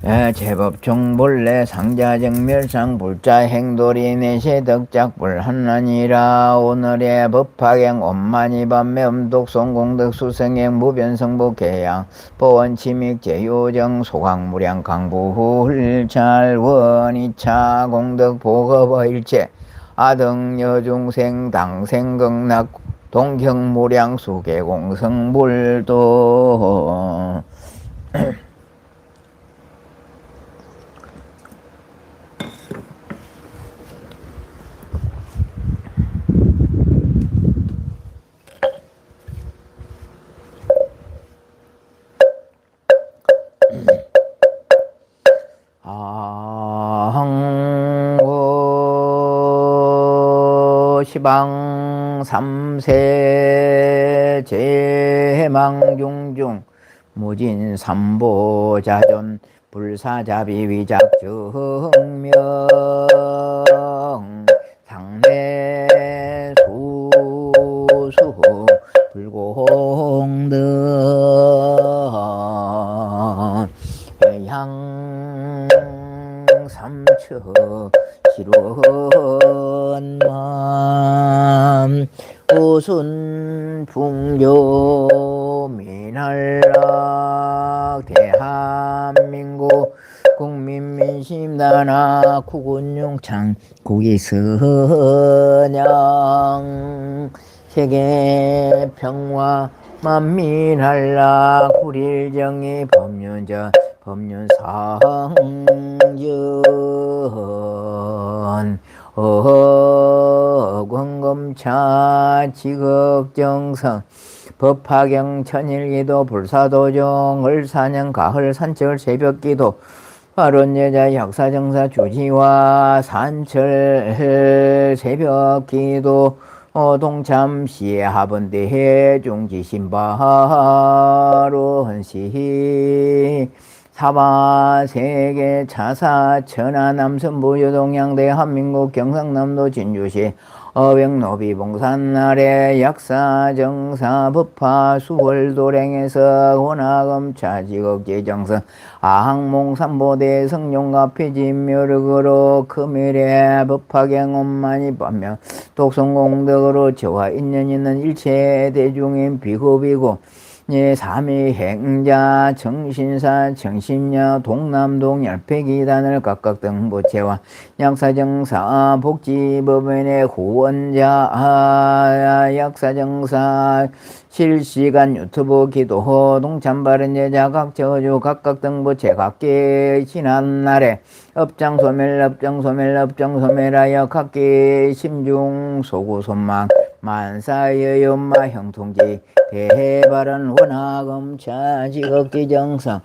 제법 종본래 상자정멸상 불자 행돌이 내세 덕작불 한란이라 오늘의 법화경 엄만이 밤매 음독송 공덕 수성행 무변성복 개양 보원침익 제요정 소강무량 강부훌 원이차 공덕 보거버 일체 아등여중생 당생극락 동경무량 수계공성불도 시방 삼세 제망중중 무진 삼보자존 불사자비 위작 정명 상내 수수 불공등 해양 삼처 실원만 우순 풍조 민할락 대한민국 국민민심단아 구군용창 국이선양 세계평화 만민할락 후릴정의 법륜전 법륜상전 권검차 지극정성 법화경 천일기도 불사도정 을사년 가을 산철 새벽기도 화론예자 역사정사 주지와 산철 새벽기도 동참시에 하번대해 중지신바로 헌시 사바세계 차사 천하 남선부 여동양 대한민국 경상남도 진주시 어백노비 봉산날에 약사정사 법화 수월도랭에서 원화검차 지극제정성 아항몽삼보대 성룡과 피진묘력으로 금일에 법화경 엄만이 반면 독성공덕으로 저와 인연 있는 일체 대중인 비급이고 삼위 행자 정신사 정신녀 동남동 열패기단을 각각 등보체와 약사정사 복지법인의 후원자 약사정사 실시간 유튜브 기도 동참바른 여자 각 저주 각각 등보체 각기 지난날에 업장소멸하여 각기 심중 소구손망 만사의 연마 형통지 대해바른 원화검차 지극지정성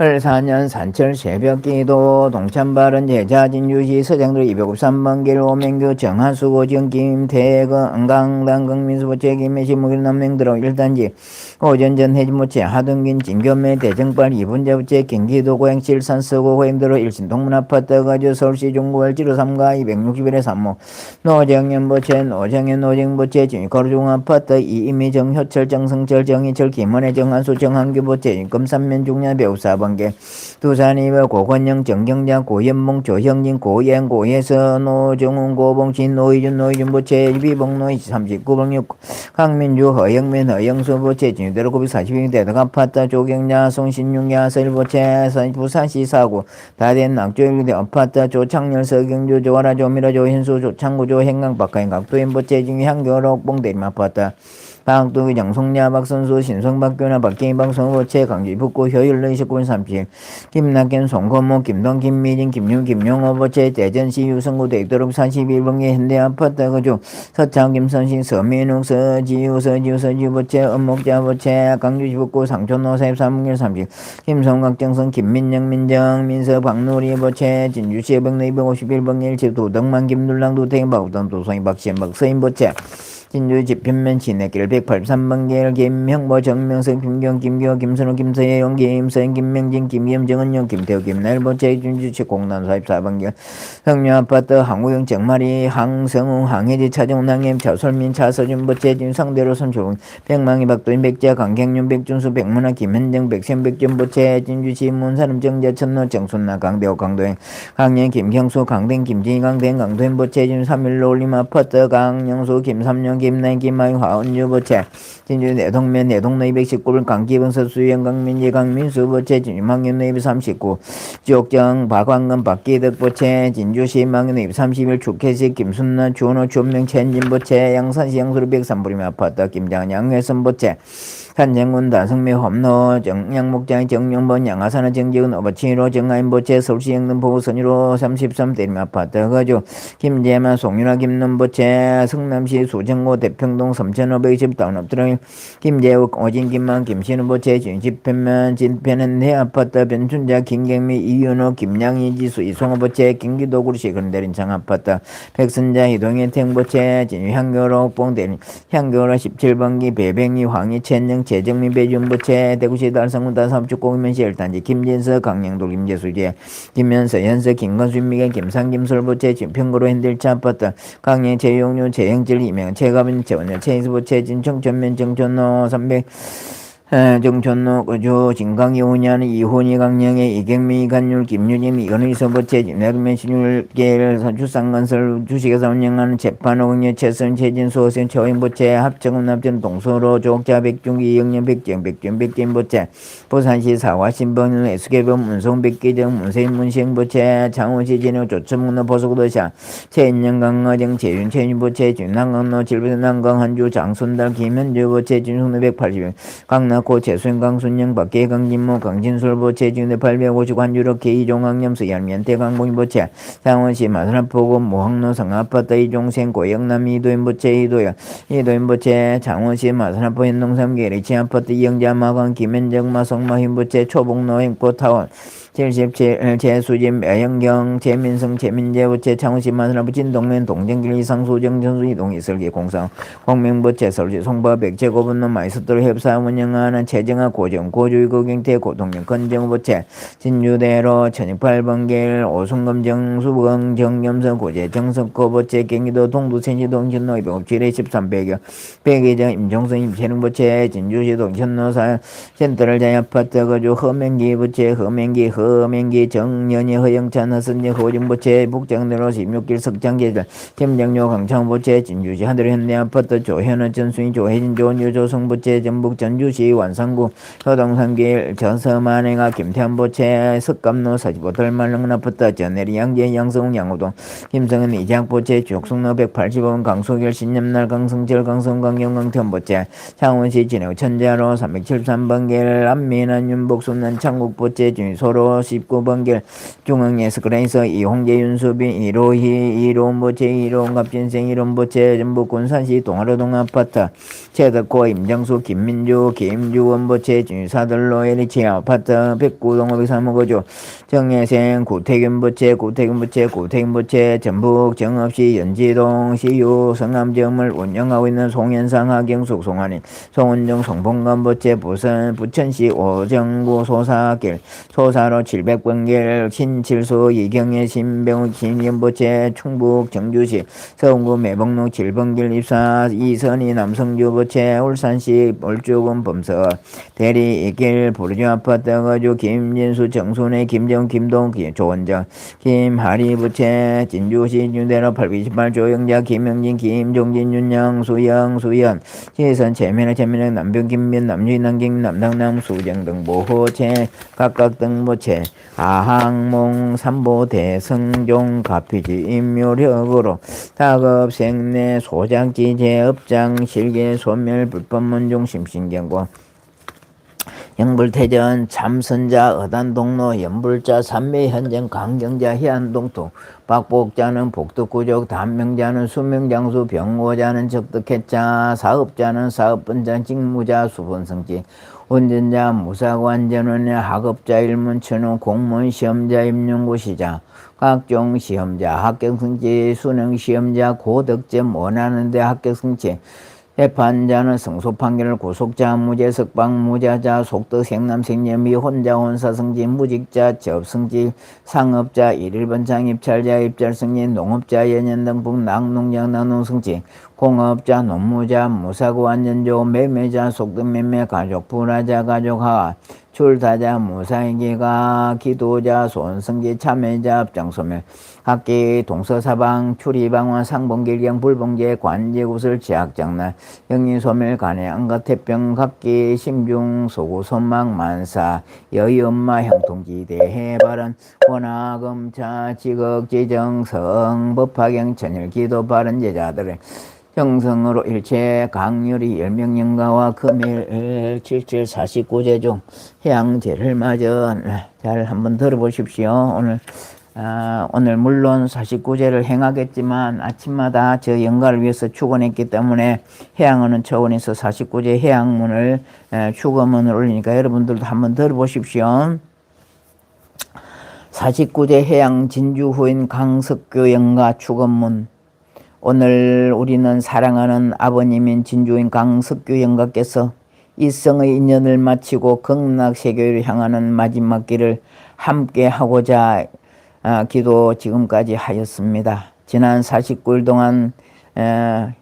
을사년 산철 새벽기도 동참바른 제자 진주시 서장들 253번 길 오명교 정하수고 정김 태건 강당 극민수보체 김해시무길 남명들어 1단지 오전전 해진모체 하등긴 진교매 대정발 2분자부체 경기도 고양시 일산서고 고행도로 일신 동문아파트 가주 서울시 중구월지로 3가 261의 3모 노정연보체 노정연 노정보체 진거루중아파트 이임미 정효철 정성철 정희철 김원혜 정한수 정한규보체 인금삼면 중년 배우사번 두산이며 고건영 정경자 고연몽 조형진 고행 고예서 노정훈 고봉신 노희준 보체 비봉 노희 39번 6 강민주 허영민 허영수 보체 진유대로 942명 대덕 아파트 조경자 송신용야 서일보체 부산시 사구 다된 낙조일대 아파트 조창렬 서경주 조아라 조미라 조현수 조창구 조행강 박하인 각도인 보체 중위 향교록봉 대림 아파트 방학동의 장송야 박선수 신성박교나 박계인 방송호체 강주희 북구 효율의 19분 30 김낙현 송건모 김동 김미진 김윤 김용호 보체 대전시 유성구 대도록 41번의 현대아파트 거주 서창 김선신 서민욱 서지우 보체 엄목자 보체 강주시 북구 상촌로 43일 30 김성각 정성 김민영 민정 민서 박누리 보체 진주시 백내 251번의 1치 도덕만 김둘랑 도태인 박우동 도성인 박시현 박서인 보체 진주 지편면 진해길 183번길 김형보 정명석 김경 김기호 김선호 김서영 김서영 김명진 김기엄 정은영 김태우 김날보 제준주치 공단 44번길 성류아파트 항우영 정마리 항성웅 항혜지 차정훈 항엠 차솔민 차서준 보채진 상대로 손초봉 백망이 박도인 백자 강경윤 백준수 백문화 김현정 백sen 백전 보채 진주시 문사람 정자 천노 정순나 강대호 강도행 강yen 김경수 강댕 김진희 강댕 강도행 보채진 3일로 올림 아파트 강영수 김삼룡 김나인 김마인 화은유 보채 진주 내동면 내동로 219를 강기범 서수영 강민지 강민수 보채 진주망연 내입 39 지옥정 박광근 박기덕 보채 진주시 망연 내입 31 축해식 김순나 주원호 주업명 천진 보채 양산시 양수로 103부림 아파트 김장은 양회선 보채 산정군 다성미 험로 정양목장 정영번 양화산의 정지은 어버치로 정하인 보채 서울시 영등포구 선유로 33 대림 아파트 거주 김재만 송윤아 김는 보채 성남시 수정고 대평동 3,520 다운업드라인 김재욱 오진 김만 김신우 보채 진집편면 진편은 내 아파트 변춘자 김경미 이윤호 김양희 지수 이송호 보채 경기도구리시 근대린 장아파트 백선자 이동현 탱보채 진유 향교로 옥봉 대린 향교로 17번기 배뱅이 황희 천영 재정민 배준부채 대구시 달성군 다삼축공면시 열단지 김진서 강영도 김재수재 김면서 현서 김건수 미경 김상 김솔부채 진평구로 핸들차 아파트 강영 재용료 재영질 이명 최가빈 재원여 최인수부채 진청 전면 정촌로 300 정촌로 거주 진강이 오냐는 이혼이 강령의 이경미 간율 김유진 이건의 서보채 진내르면 신율계를 선출상건설 주식에서 운영하는 재판호응여 최선 최진수 허생 최호인보채 합정운납전 동서로 조옥자 백중기 이영년 백정 백준 백진보채 부산시 사화신번 에스케범 문성 백기정 문세인 문시행보채 창원시 진호 조천문로 보석도샤 최인영 강어정 최윤 최윤보채 준난강로 질부난강 한주 장순달 김현주보채 준승로 180명 강남 고 재수행 강순영 박계 강진모 강진술보 체중대 850 한유럽 K종학염수 yar면대 강봉인보채 창원시 마산포구 모항로 성아파트 이종생 고영남 이도인보채 이도인보채 창원시 마산포 현동삼계 리치아파트 이영자 마강 김현정 마성마 흰보채 초봉로 행포타원 77 재수진 매영경 재민성 재민재부채 창원시 마산포 진동면 동정길 이상수정 전수 이동 이설기 공상 공명부채 서울시 송파 백제고분로 마이스터로 협사 운영하는 최정아 고정 고주의 고경태 고동영 건정부채 진주대로 1008번길 오순금 정수봉 정염성 고제 정석고부채 경기도 동두천시동 전로 257에 1300여 백의정 임종성 임채릉부채 진주시 동천로사 센터를 자야파트 거주 허명기부채 허명기 정연이 허영찬 허선지 호정부채 북장대로 16길 석장계절 김정료 강창부채 진주시 하늘현대아파트 조현우 전수인 조혜진 조은유 조성부채 전북 전주시 완산구 효동산길 전서만행아 김태환부채 석감로 45돌 말릉아파트 전내리 양재 양성웅 양호동 김성은 이장부채 죽성로 185번 강소길 신념날 강성철 강성 강경강태원부채 창원시 진해우 천자로 373번길 안민한 윤복순난 창국부채 중소로 19번길 중앙예스크레이서 이홍재 윤수빈 이로희 이로운부채 이로운갑진생 이로운부채 전북 군산시 동아로동 아파트 최덕호 임정수 김민주 김주원부채 중사들로 에리치 아파트 백구동 503호거주 정예생 구태균부채 전북 정읍시 연지동 시유 성남점을 운영하고 있는 송현상 하경숙 송환인 송은정 송봉관부채 부천시 오정구 소사길 소사로 700번길 신칠수 이경예 신병우 신연부채 충북 정주시 서운구 매봉로 7번길 입사 이선희 남성주부채 울산시 올주군 범서 대리 이길 부르주 아파트 거주 김진수 정순의 김정 김동 조원정 김하리 부채 진주시 준대로 828 조영자 김영진 김종진 윤영 수영 수연 시선 재면의 남병 김민 남주인 남경 남당남 수정 등 모호채 각각 등보채 아항몽 삼보대 성종 가피지 임묘력으로 다급 생내 소장지 제업장 실계 소멸 불법문종 심신경고 영불태전 참선자 어단동로 연불자 삼매현정 강경자 해안동토 박복자는 복덕구족 단명자는 수명장수 병호자는 적득했자 사업자는 사업분자 직무자 수본성지 운전자 무사관전원의 학업자 일문천후 공무원 시험자 임용고시자 각종 시험자 합격성지 수능시험자 고득점 원하는데 합격성지 재판자는 성소판결 구속자 무죄 석방 무자자 속덕 생남 생녀 미혼자 혼사성지 무직자 접성지 상업자 일일번 장입찰자 입찰성지 농업자 연연등북 낙농장 낙농성지 공업자 농무자 무사고 완전조 매매자 속덕 매매 가족 불화자 가족하 출타자 무사행기가 기도자 손성지 참회자 앞장소멸 각기 동서사방 출입방화 상봉길경 불봉제 관제구슬 지학장날 영리소멸 간해 안가태병 각기 심중 소구 손망 만사 여의엄마 형통지대 해발은 원하검차 지극지정성 법화경 천일 기도 바른 제자들의 정성으로 일체 강률이 열명연가와 금일 77 49제 중 해양제를 맞아 잘 한번 들어보십시오. 오늘 물론 49제를 행하겠지만 아침마다 저 영가를 위해서 축원했기 때문에 해양하는 차원에서 49제 해양문을 축원문을 올리니까 여러분들도 한번 들어보십시오. 49제 해양 진주후인 강석교 영가 축원문. 오늘 우리는 사랑하는 아버님인 진주인 강석규 영가께서 일생의 인연을 마치고 극락세계를 향하는 마지막 길을 함께 하고자 기도 지금까지 하였습니다. 지난 49일 동안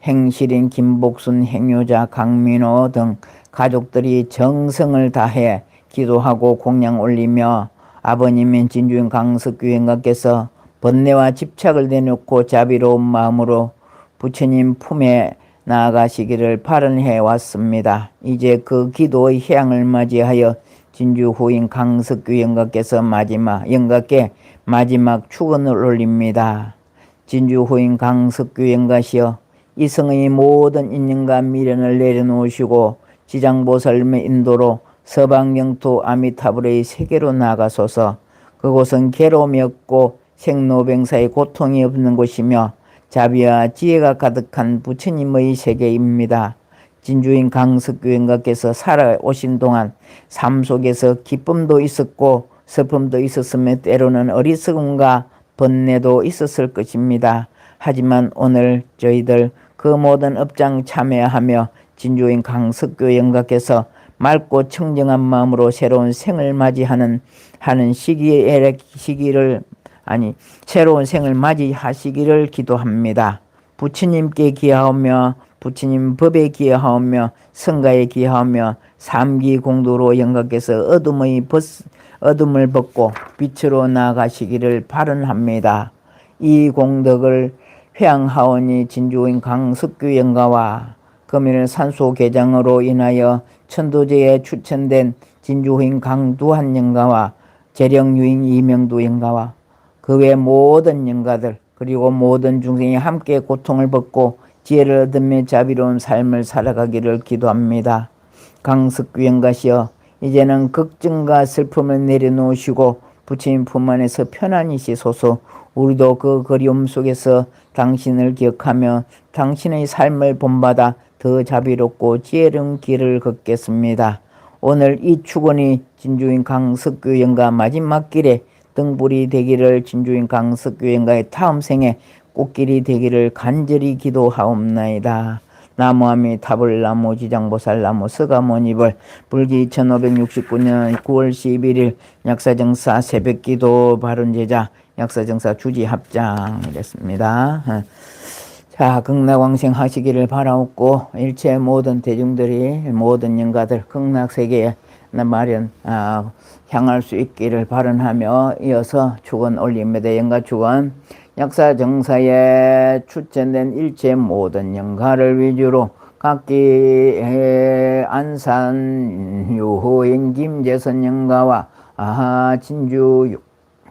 행실인 김복순, 행유자, 강민호 등 가족들이 정성을 다해 기도하고 공양 올리며 아버님인 진주인 강석규 영가께서 번뇌와 집착을 내놓고 자비로운 마음으로 부처님 품에 나아가시기를 발언해 왔습니다. 이제 그 기도의 해양을 맞이하여 진주 후인 강석규 영가께서 영가께 마지막 축원을 올립니다. 진주 후인 강석규 영가시여 이성의 모든 인연과 미련을 내려놓으시고 지장보살님의 인도로 서방 영토 아미타불의 세계로 나가소서. 그곳은 괴로움이 없고 생로병사의 고통이 없는 곳이며 자비와 지혜가 가득한 부처님의 세계입니다. 진주인 강석규 영가께서 살아오신 동안 삶 속에서 기쁨도 있었고 슬픔도 있었으며 때로는 어리석음과 번뇌도 있었을 것입니다. 하지만 오늘 저희들 그 모든 업장 참여하며 진주인 강석규 영가께서 맑고 청정한 마음으로 새로운 생을 맞이하는 새로운 생을 맞이하시기를 기도합니다. 부처님께 기하오며 부처님 법에 기하오며 성가에 기하오며 삼기공도로 영가께서 어둠을 벗고 빛으로 나아가시기를 발언합니다. 이 공덕을 회양하오니 진주인 강석규 영가와 금일 산소개장으로 인하여 천도제에 추천된 진주인 강두한 영가와 재령유인 이명두 영가와 그 외 모든 영가들 그리고 모든 중생이 함께 고통을 벗고 지혜를 얻으며 자비로운 삶을 살아가기를 기도합니다. 강석규 영가시여 이제는 걱정과 슬픔을 내려놓으시고 부처님 품 안에서 편안히 쉬소서. 우리도 그 그리움 속에서 당신을 기억하며 당신의 삶을 본받아 더 자비롭고 지혜로운 길을 걷겠습니다. 오늘 이 축원이 진주인 강석규 영가 마지막 길에 등불이 되기를 진주인 강석규 영가의 다음 생에 꽃길이 되기를 간절히 기도하옵나이다. 나무아미 타불나무 지장보살나무 서가모니벌 불기 1569년 9월 11일 약사정사 새벽기도 바른제자 약사정사 주지합장 이랬습니다. 자, 극락왕생 하시기를 바라옵고 일체 모든 대중들이 모든 영가들 극락세계에 향할 수 있기를 바람하며 이어서 축원 올립니다. 영가 축원 약사정사에 추천된 일체 모든 영가를 위주로 각기 안산 유호인 김재선 영가와 진주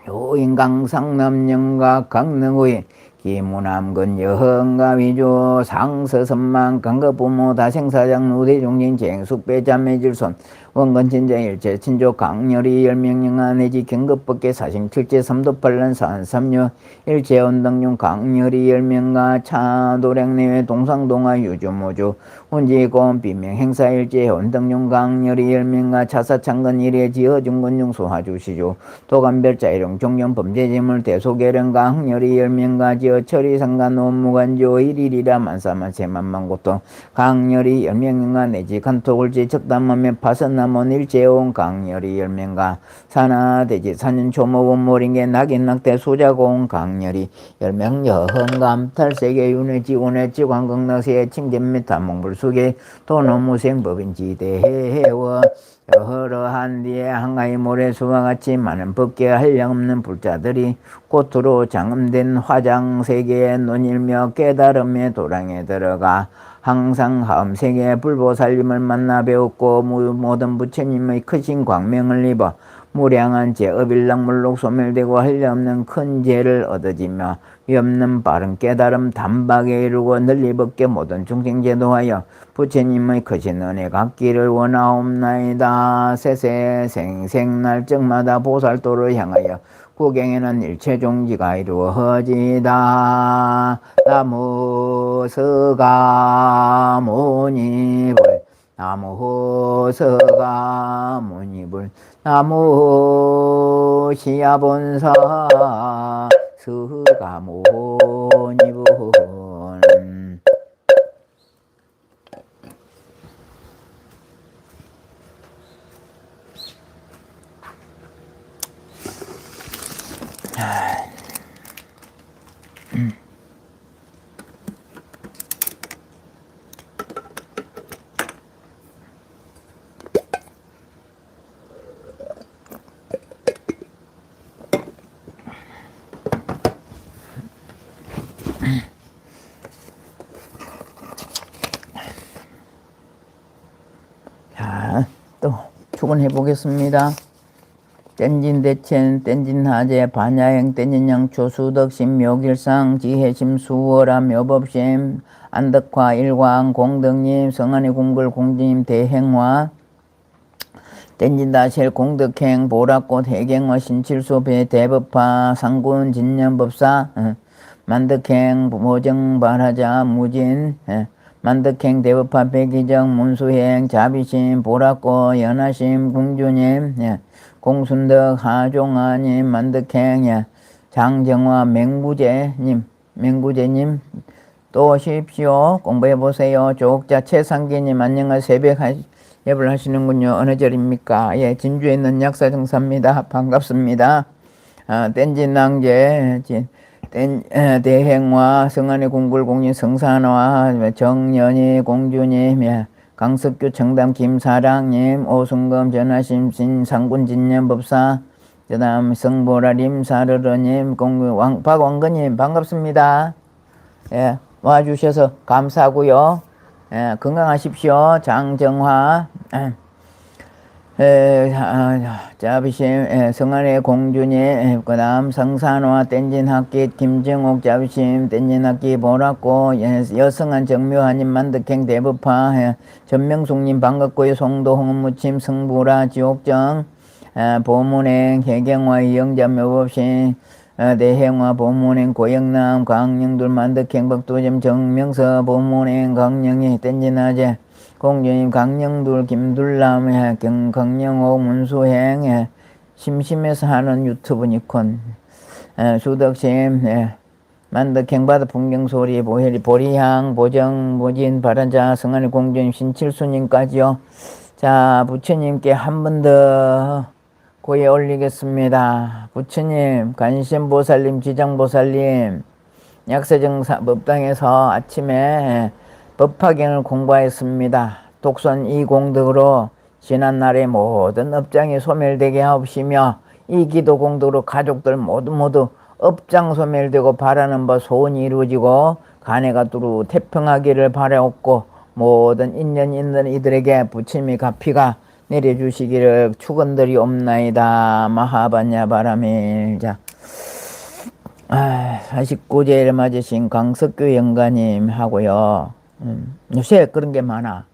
요인 강상남 영가 강릉의 기무남근 여흥가 위조 상서선망 강거부모 다생사장 누대종진 쟁숙배자매질손 원건 진정일체 친조 강렬히 열명령하 내지 경급법계 사생 칠제 삼도팔란 사한삼류 일체 원등용 강렬히 열명가 차도량내외 동상동하 유주무주 혼지공 비명 행사일제 원등용 강렬히 열명가 차사창건 일에 지어중건용 소하주시주 도감별자일용 종령 범죄지물 대소계령 강렬히 열명가 지어 처리상간 원무관조 일일이라 만사만세만만고통 강렬히 열명가 내지 간토굴지 척담하며 파선남원 일제온 강렬히 열명가 산하대지 산연초모원모링계 낙인낙대 수자공 강렬히 열명여흥감 탈세계 윤회지 운회지 관광낙세의 칭전및 단몽불수계 도노무생법인지대해워 여러한 뒤에 한가위 모래수와 같이 많은 법계 한량없는 불자들이 꽃으로 장음된 화장세계의 논일며 깨달음의 도량에 들어가 항상 하음세계의 불보살님을 만나 배웠고 모든 부처님의 크신 광명을 입어 무량한 제업일락물록 소멸되고 한량없는 큰 죄를 얻어지며 위없는 바른 깨달음 단박에 이루고 널리 벗게 모든 중생제도하여 부처님의 크신 은혜 갖기를 원하옵나이다. 세세 생생날적마다 보살도를 향하여 구경에는 일체종지가 이루어지다. 나무 서가모니불 나무 서가모니불 나무 시야본사 서가모니불. 자, 또 출근해 보겠습니다. 땐진대첸 땐진하제 반야행 땐진양초 수덕심 묘길상 지혜심 수월함 묘법심 안덕화 일광 공덕님 성안의 궁글 공주님 대행화 땐진다셀 공덕행 보락꽃 해경화 신칠소 배 대법화 상군 진년법사 만덕행 모정발하자 무진 만덕행 대법화 백기정 문수행 자비심 보락꽃 연하심 궁주님 공순덕 하종아님 만덕행 장정화 맹구제님 또 오십시오. 공부해보세요. 조옥자 최상기님 안녕하세요. 새벽 예불 하시는군요. 어느 절입니까? 예, 진주에 있는 약사정사입니다. 반갑습니다. 땐진낭제 대행화 성안의 궁굴공인 성산화 정연희 공주님 강석규 청담 김사랑님 오순금 전하심 신상군 진년법사 그 다음 성보라림 사르르님 박왕건님 반갑습니다. 예, 와주셔서 감사하고요. 예, 건강하십시오. 장정화 자비심 성안의 공주님 그 다음 성산화 땐진학기 김정옥 자비심 땐진학기 보락고 여성한 정묘하님 만덕행 대법화 전명숙님 반갑고요. 송도 홍무침 성부라 지옥정 보문행 해경화 이영자 묘법신 대행화 보문행 고영남 강령둘 만덕행 박도점 정명서 보문행 강령이 땐진하제 공주님 강령둘 김둘남 강령옥 문수행 심심해서 하는 유튜브 니콘 수덕심 만덕행 바다 풍경소리 보혜리 보리향 보정 보진 바란자 성안의 공주님 신칠수님까지요. 자, 부처님께 한 번 더 고에 올리겠습니다. 부처님 관심보살님 지장보살님 약세정사 법당에서 아침에 법화경을 공부하였습니다. 독선 이 공덕으로 지난날의 모든 업장이 소멸되게 하옵시며 이 기도 공덕으로 가족들 모두 업장 소멸되고 바라는 바 소원이 이루어지고 간해가 두루 태평하기를 바라옵고 모든 인연 있는 이들에게 부처님의 가피가 내려주시기를 축원드리 옵나이다. 마하반야 바라밀자. 49제를 맞으신 강석규 영가님 하고요. 요새 그런 게 많아.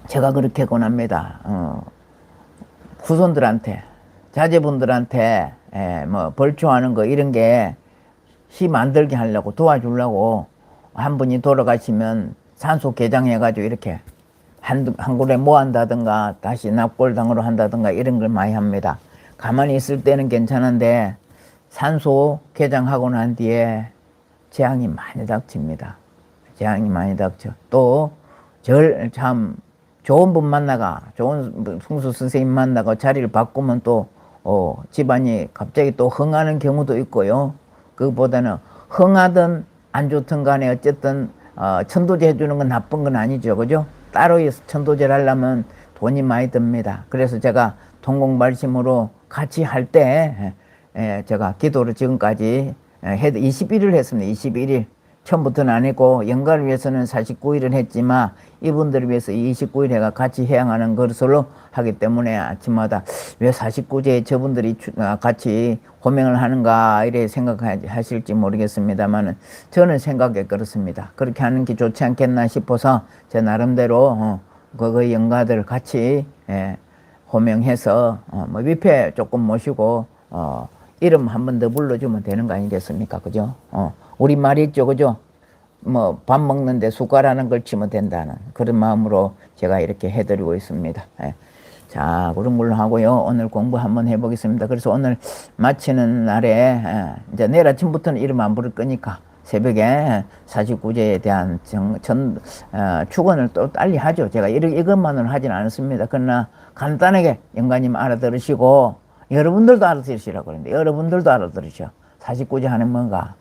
제가 그렇게 권합니다. 후손들한테, 자제분들한테, 뭐, 벌초하는 거, 이런 게 힘 안 들게 하려고, 도와주려고, 한 분이 돌아가시면 산소 개장해가지고 이렇게 한 곳에 모한다든가, 다시 납골당으로 한다든가, 이런 걸 많이 합니다. 가만히 있을 때는 괜찮은데, 산소 개장하고 난 뒤에 재앙이 많이 닥칩니다. 재앙이 많이 닥쳐. 또, 참, 좋은 분 만나가, 좋은 풍수 선생님 만나가 자리를 바꾸면 또, 집안이 갑자기 또 흥하는 경우도 있고요. 그보다는 흥하든 안 좋든 간에 어쨌든, 천도제 해주는 건 나쁜 건 아니죠. 그죠? 따로 천도제를 하려면 돈이 많이 듭니다. 그래서 제가 동공발심으로 같이 할 때, 제가 기도를 지금까지 21일 했습니다. 21일. 처음부터는 안 했고, 영가를 위해서는 49일을 했지만, 이분들을 위해서 29일 해가 같이 해양하는 것으로 하기 때문에 아침마다 왜 49제에 저분들이 같이 호명을 하는가, 이래 생각하실지 모르겠습니다만, 저는 생각에 그렇습니다. 그렇게 하는 게 좋지 않겠나 싶어서, 제 나름대로, 그 영가들 같이, 호명해서, 뭐, 위패 조금 모시고, 이름 한 번 더 불러주면 되는 거 아니겠습니까? 그죠? 우리 말이 있죠. 그죠? 뭐, 밥 먹는데 숟가락은 걸치면 된다는 그런 마음으로 제가 이렇게 해드리고 있습니다. 자, 그런 걸로 하고요. 오늘 공부 한번 해보겠습니다. 그래서 오늘 마치는 날에, 이제 내일 아침부터는 이름 안 부를 거니까 새벽에 49제에 대한 축원을 또 빨리 하죠. 제가 이것만으로 하진 않습니다. 그러나 간단하게 영가님 알아들으시고, 여러분들도 알아들으시라고 그러는데, 여러분들도 알아들으셔. 49제 하는 뭔가.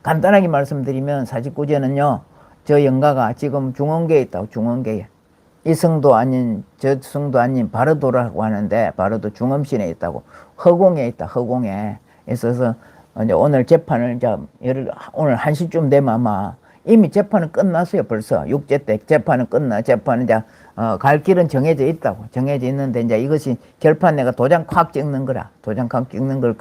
간단하게 말씀드리면 49제는요, 저 영가가 지금 중원계에 있다고, 중원계에. 이 성도 아닌, 저 성도 아닌 바르도라고 하는데, 바르도 중음신에 있다고. 허공에 있다, 허공에. 있어서, 이제 오늘 재판을, 이제, 오늘 1시쯤 되면 아마, 이미 재판은 끝났어요, 벌써. 6제 때 재판은 재판은 이제, 갈 길은 정해져 있다고. 정해져 있는데, 이제 이것이 결판 내가 도장 콱 찍는 거라. 도장 콱 찍는 걸,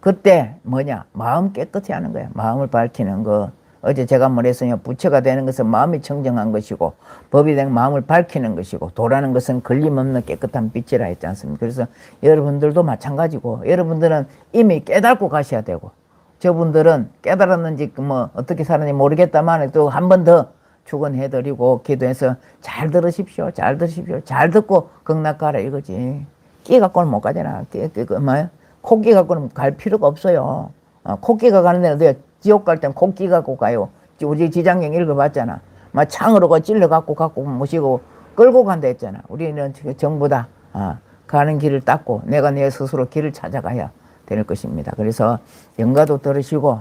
그때 뭐냐? 마음 깨끗이 하는 거야. 마음을 밝히는 거. 어제 제가 말했어요. 부처가 되는 것은 마음이 청정한 것이고, 법이 된 마음을 밝히는 것이고, 도라는 것은 걸림없는 깨끗한 빛이라 했지 않습니까? 그래서 여러분들도 마찬가지고, 여러분들은 이미 깨닫고 가셔야 되고, 저분들은 깨달았는지 뭐 어떻게 살았는지 모르겠다만 또 한 번 더 축원해드리고 기도해서 잘 들으십시오. 잘 들으십시오. 잘 듣고 극락가라 이거지. 끼 갖고는 못 가잖아. 코끼 갖고는 갈 필요가 없어요. 코끼가 가는 데는 어디야? 지옥 갈 땐 코끼 갖고 가요. 우리 지장경 읽어봤잖아. 막 창으로 찔러 갖고 모시고 끌고 간다 했잖아. 우리는 전부 다 가는 길을 닦고 내가 내 스스로 길을 찾아가야 될 것입니다. 그래서 영가도 들으시고,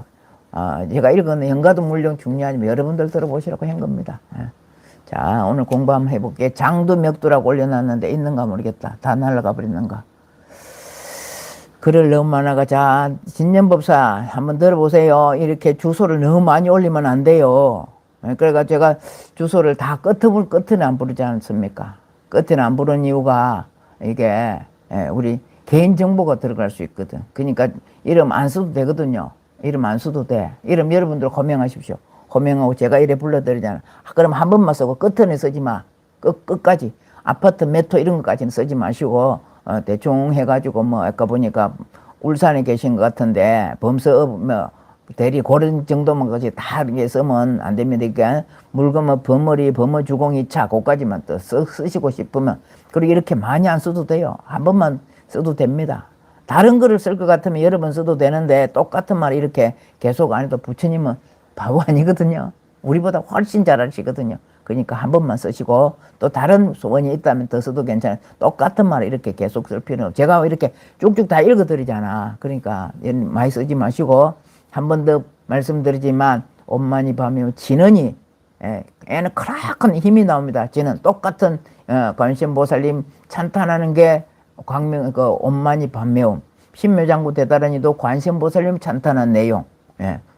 제가 읽은 영가도 물론 중요하지만 여러분들 들어보시라고 한 겁니다. 자, 오늘 공부 한번 해볼게요. 장두멱두라고 올려놨는데 있는가 모르겠다. 다 날아가 버렸는가. 글을 너무 많아가. 자, 진년법사 한번 들어보세요. 이렇게 주소를 너무 많이 올리면 안 돼요. 그러니까 제가 주소를 다 끝은 안 부르지 않습니까? 끝은 안 부른 이유가 이게 우리 개인정보가 들어갈 수 있거든. 그러니까 이름 안 써도 되거든요. 이름 안 써도 돼. 이름 여러분들 호명하십시오. 호명하고 제가 이래 불러드리잖아. 그럼 한 번만 쓰고 끝은 쓰지 마. 끝까지. 아파트 메토 이런 것까지는 쓰지 마시고, 대충 해가지고 뭐 아까 보니까 울산에 계신 것 같은데 범서업 대리 그런 정도만 까지 다 이렇게 쓰면 안 됩니다. 그러니까 물건 버머리 범어주공이차 그까지만 또 쓰시고 싶으면, 그리고 이렇게 많이 안 써도 돼요. 한 번만 써도 됩니다. 다른 글을 쓸 것 같으면 여러 번 써도 되는데 똑같은 말 이렇게 계속 안 해도 부처님은 바보 아니거든요. 우리보다 훨씬 잘 아시거든요. 그러니까 한 번만 쓰시고, 또 다른 소원이 있다면 더 써도 괜찮아요. 똑같은 말을 이렇게 계속 쓸 필요는 없어요. 제가 이렇게 쭉쭉 다 읽어드리잖아. 그러니까 많이 쓰지 마시고, 한 번 더 말씀드리지만 엄만이 밤이요 진언이, 애는 크라큰 힘이 나옵니다. 지는 똑같은 관세음보살님 찬탄하는 게 엄만이 밤매움, 신묘장구 대다라니도 관세음보살님 찬탄한 내용.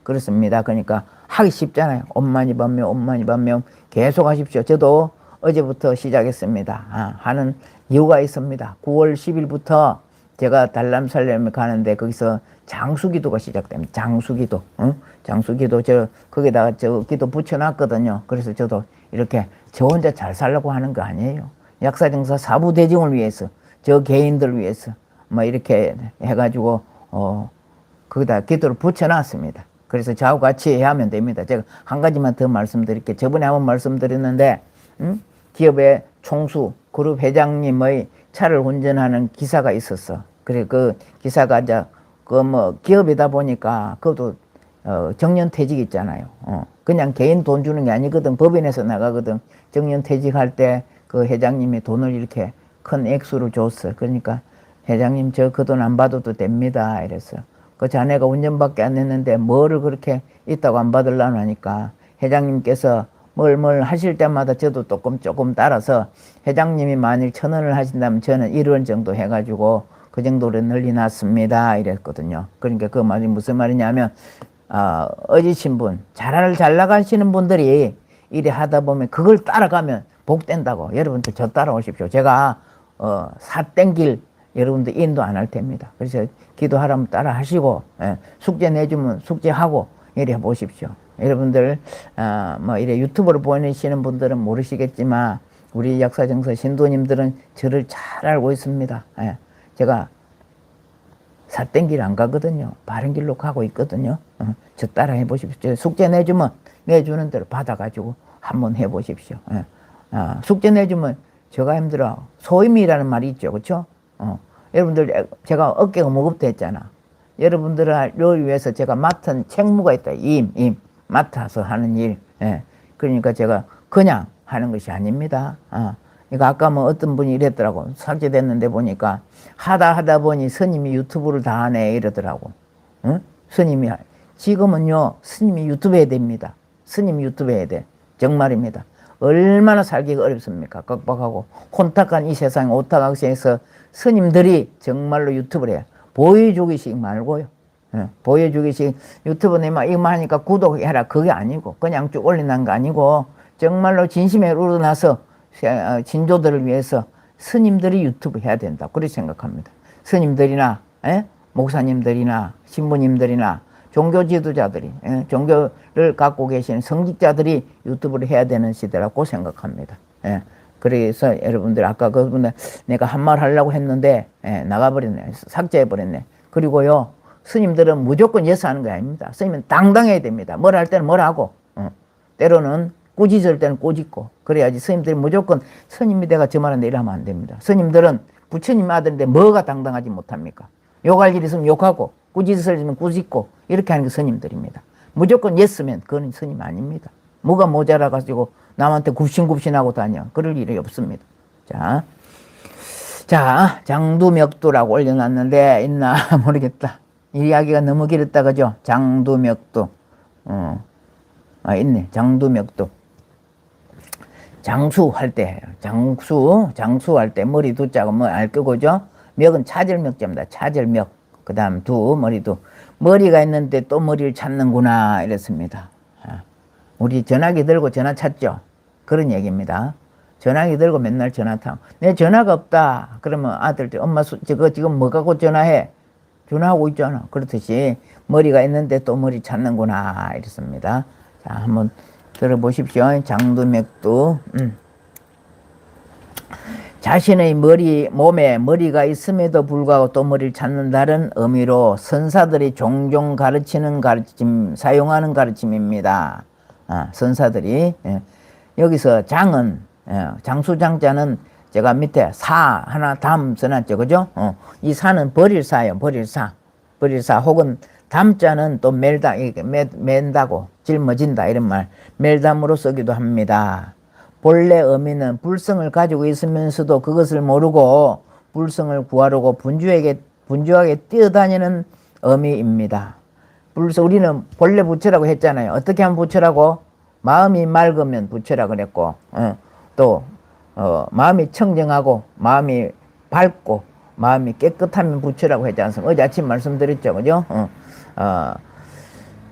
그렇습니다. 그러니까 하기 쉽잖아요. 엄만이 밤매움, 엄만이 밤매움 계속 하십시오. 저도 어제부터 시작했습니다. 하는 이유가 있습니다. 9월 10일부터 제가 달람살렘에 가는데 거기서 장수기도가 시작됩니다. 장수기도. 장수기도 거기다가 기도 붙여놨거든요. 그래서 저도 이렇게 저 혼자 잘 살려고 하는 거 아니에요. 약사정사 사부대중을 위해서, 저 개인들 위해서 뭐 이렇게 해가지고 거기다 기도를 붙여놨습니다. 그래서 저하고 같이 하면 됩니다. 제가 한 가지만 더 말씀드릴게요. 저번에 한번 말씀드렸는데 기업의 총수 그룹 회장님의 차를 운전하는 기사가 있었어. 그래 그 기사가 이제 기업이다 보니까 그것도 정년퇴직 있잖아요. 그냥 개인 돈 주는 게 아니거든. 법인에서 나가거든. 정년퇴직할 때 그 회장님이 돈을 이렇게 큰 액수를 줬어. 그러니까 회장님 저 그 돈 안 받아도 됩니다. 이랬어. 그 자네가 운전밖에 안 했는데 뭐를 그렇게 있다고 안 받으려고 하니까 회장님께서 뭘 하실 때마다 저도 조금 따라서 회장님이 만일 1,000원을 하신다면 저는 1원 정도 해가지고 그 정도로 늘려놨습니다. 이랬거든요. 그러니까 그 말이 무슨 말이냐면 어지신 분, 잘 나가시는 분들이 이래 하다 보면 그걸 따라가면 복된다고. 여러분들 저 따라오십시오. 제가 삿땡길 여러분들 인도 안 할 테입니다. 그래서 기도하라면 따라 하시고 숙제 내주면 숙제하고 이래 보십시오. 여러분들 뭐 이래 유튜브로 보내시는 분들은 모르시겠지만 우리 약사정서 신도님들은 저를 잘 알고 있습니다. 제가 삿땡길 안 가거든요. 바른 길로 가고 있거든요. 저 따라 해보십시오. 숙제 내주면 내주는 대로 받아가지고 한번 해보십시오. 숙제 내주면 제가 힘들어. 소임이라는 말이 있죠. 그렇죠? 여러분들 제가 어깨가 무겁다 했잖아. 여러분들을 위해서 제가 맡은 책무가 있다. 맡아서 하는 일. 그러니까 제가 그냥 하는 것이 아닙니다. 그러니까 아까 뭐 어떤 분이 이랬더라고. 삭제됐는데 보니까 하다 보니 스님이 유튜브를 다 하네 이러더라고. 스님이 지금은요 스님이 유튜브 해야 됩니다. 스님이 유튜브 해야 돼. 정말입니다. 얼마나 살기가 어렵습니까? 빡빡하고 혼탁한 이 세상 오타각시에서 스님들이 정말로 유튜브를 해요. 보여주기식 말고요. 보여주기식 유튜브 내만 이거 하니까 구독해라 그게 아니고 그냥 쭉 올린다는 거 아니고 정말로 진심에 우러나서 진조들을 위해서 스님들이 유튜브 해야 된다. 그렇게 생각합니다. 스님들이나 목사님들이나 신부님들이나 종교 지도자들이 종교를 갖고 계시는 성직자들이 유튜브를 해야 되는 시대라고 생각합니다. 그래서 여러분들 아까 그분들 내가 한 말 하려고 했는데 나가버렸네. 삭제해버렸네. 그리고요 스님들은 무조건 예스 하는 게 아닙니다. 스님은 당당해야 됩니다. 뭘 할 때는 뭘 하고 때로는 꾸짖을 때는 꾸짖고 그래야지. 스님들이 무조건 스님이 내가 저 말은 내일 하면 안 됩니다. 스님들은 부처님 아들인데 뭐가 당당하지 못합니까? 욕할 일 있으면 욕하고 꾸짖을 일 있으면 꾸짖고 이렇게 하는 게 스님들입니다. 무조건 예스면 그건 스님 아닙니다. 뭐가 모자라가지고 남한테 굽신굽신하고 다녀. 그럴 일이 없습니다. 자, 장두멱두라고 올려놨는데 있나 모르겠다. 이 이야기가 너무 길었다 그죠? 장두멱두. 있네. 장두멱두. 장수할 때 장수할 때 머리 두자고 뭐 알 거고죠. 멱은 차절멱자입니다. 차절멱. 그 다음 머리도 머리가 있는데 또 머리를 찾는구나 이랬습니다. 우리 전화기 들고 전화 찾죠. 그런 얘기입니다. 전화기 들고 맨날 전화 타고 내 전화가 없다 그러면 아들들 엄마 저거 지금 뭐 갖고 전화해? 전화하고 있잖아. 그렇듯이 머리가 있는데 또 머리 찾는구나 이랬습니다. 자, 한번 들어보십시오. 장두맥두. 자신의 몸에 머리가 있음에도 불구하고 또 머리를 찾는다는 의미로 선사들이 종종 가르치는 사용하는 가르침입니다. 선사들이. 여기서 장은, 장수장자는 제가 밑에 사 하나 담 써놨죠. 그죠? 이 사는 버릴사예요. 버릴사 혹은 담자는 또 멜다, 맨다고, 짊어진다 이런 말, 멜담으로 쓰기도 합니다. 본래 의미는 불성을 가지고 있으면서도 그것을 모르고 불성을 구하려고 분주하게 뛰어다니는 의미입니다. 우리는 본래 부처라고 했잖아요. 어떻게 하면 부처라고? 마음이 맑으면 부처라 그랬고, 또 마음이 청정하고 마음이 밝고 마음이 깨끗하면 부처라고 했지 않습니까? 어제 아침 말씀드렸죠. 그죠?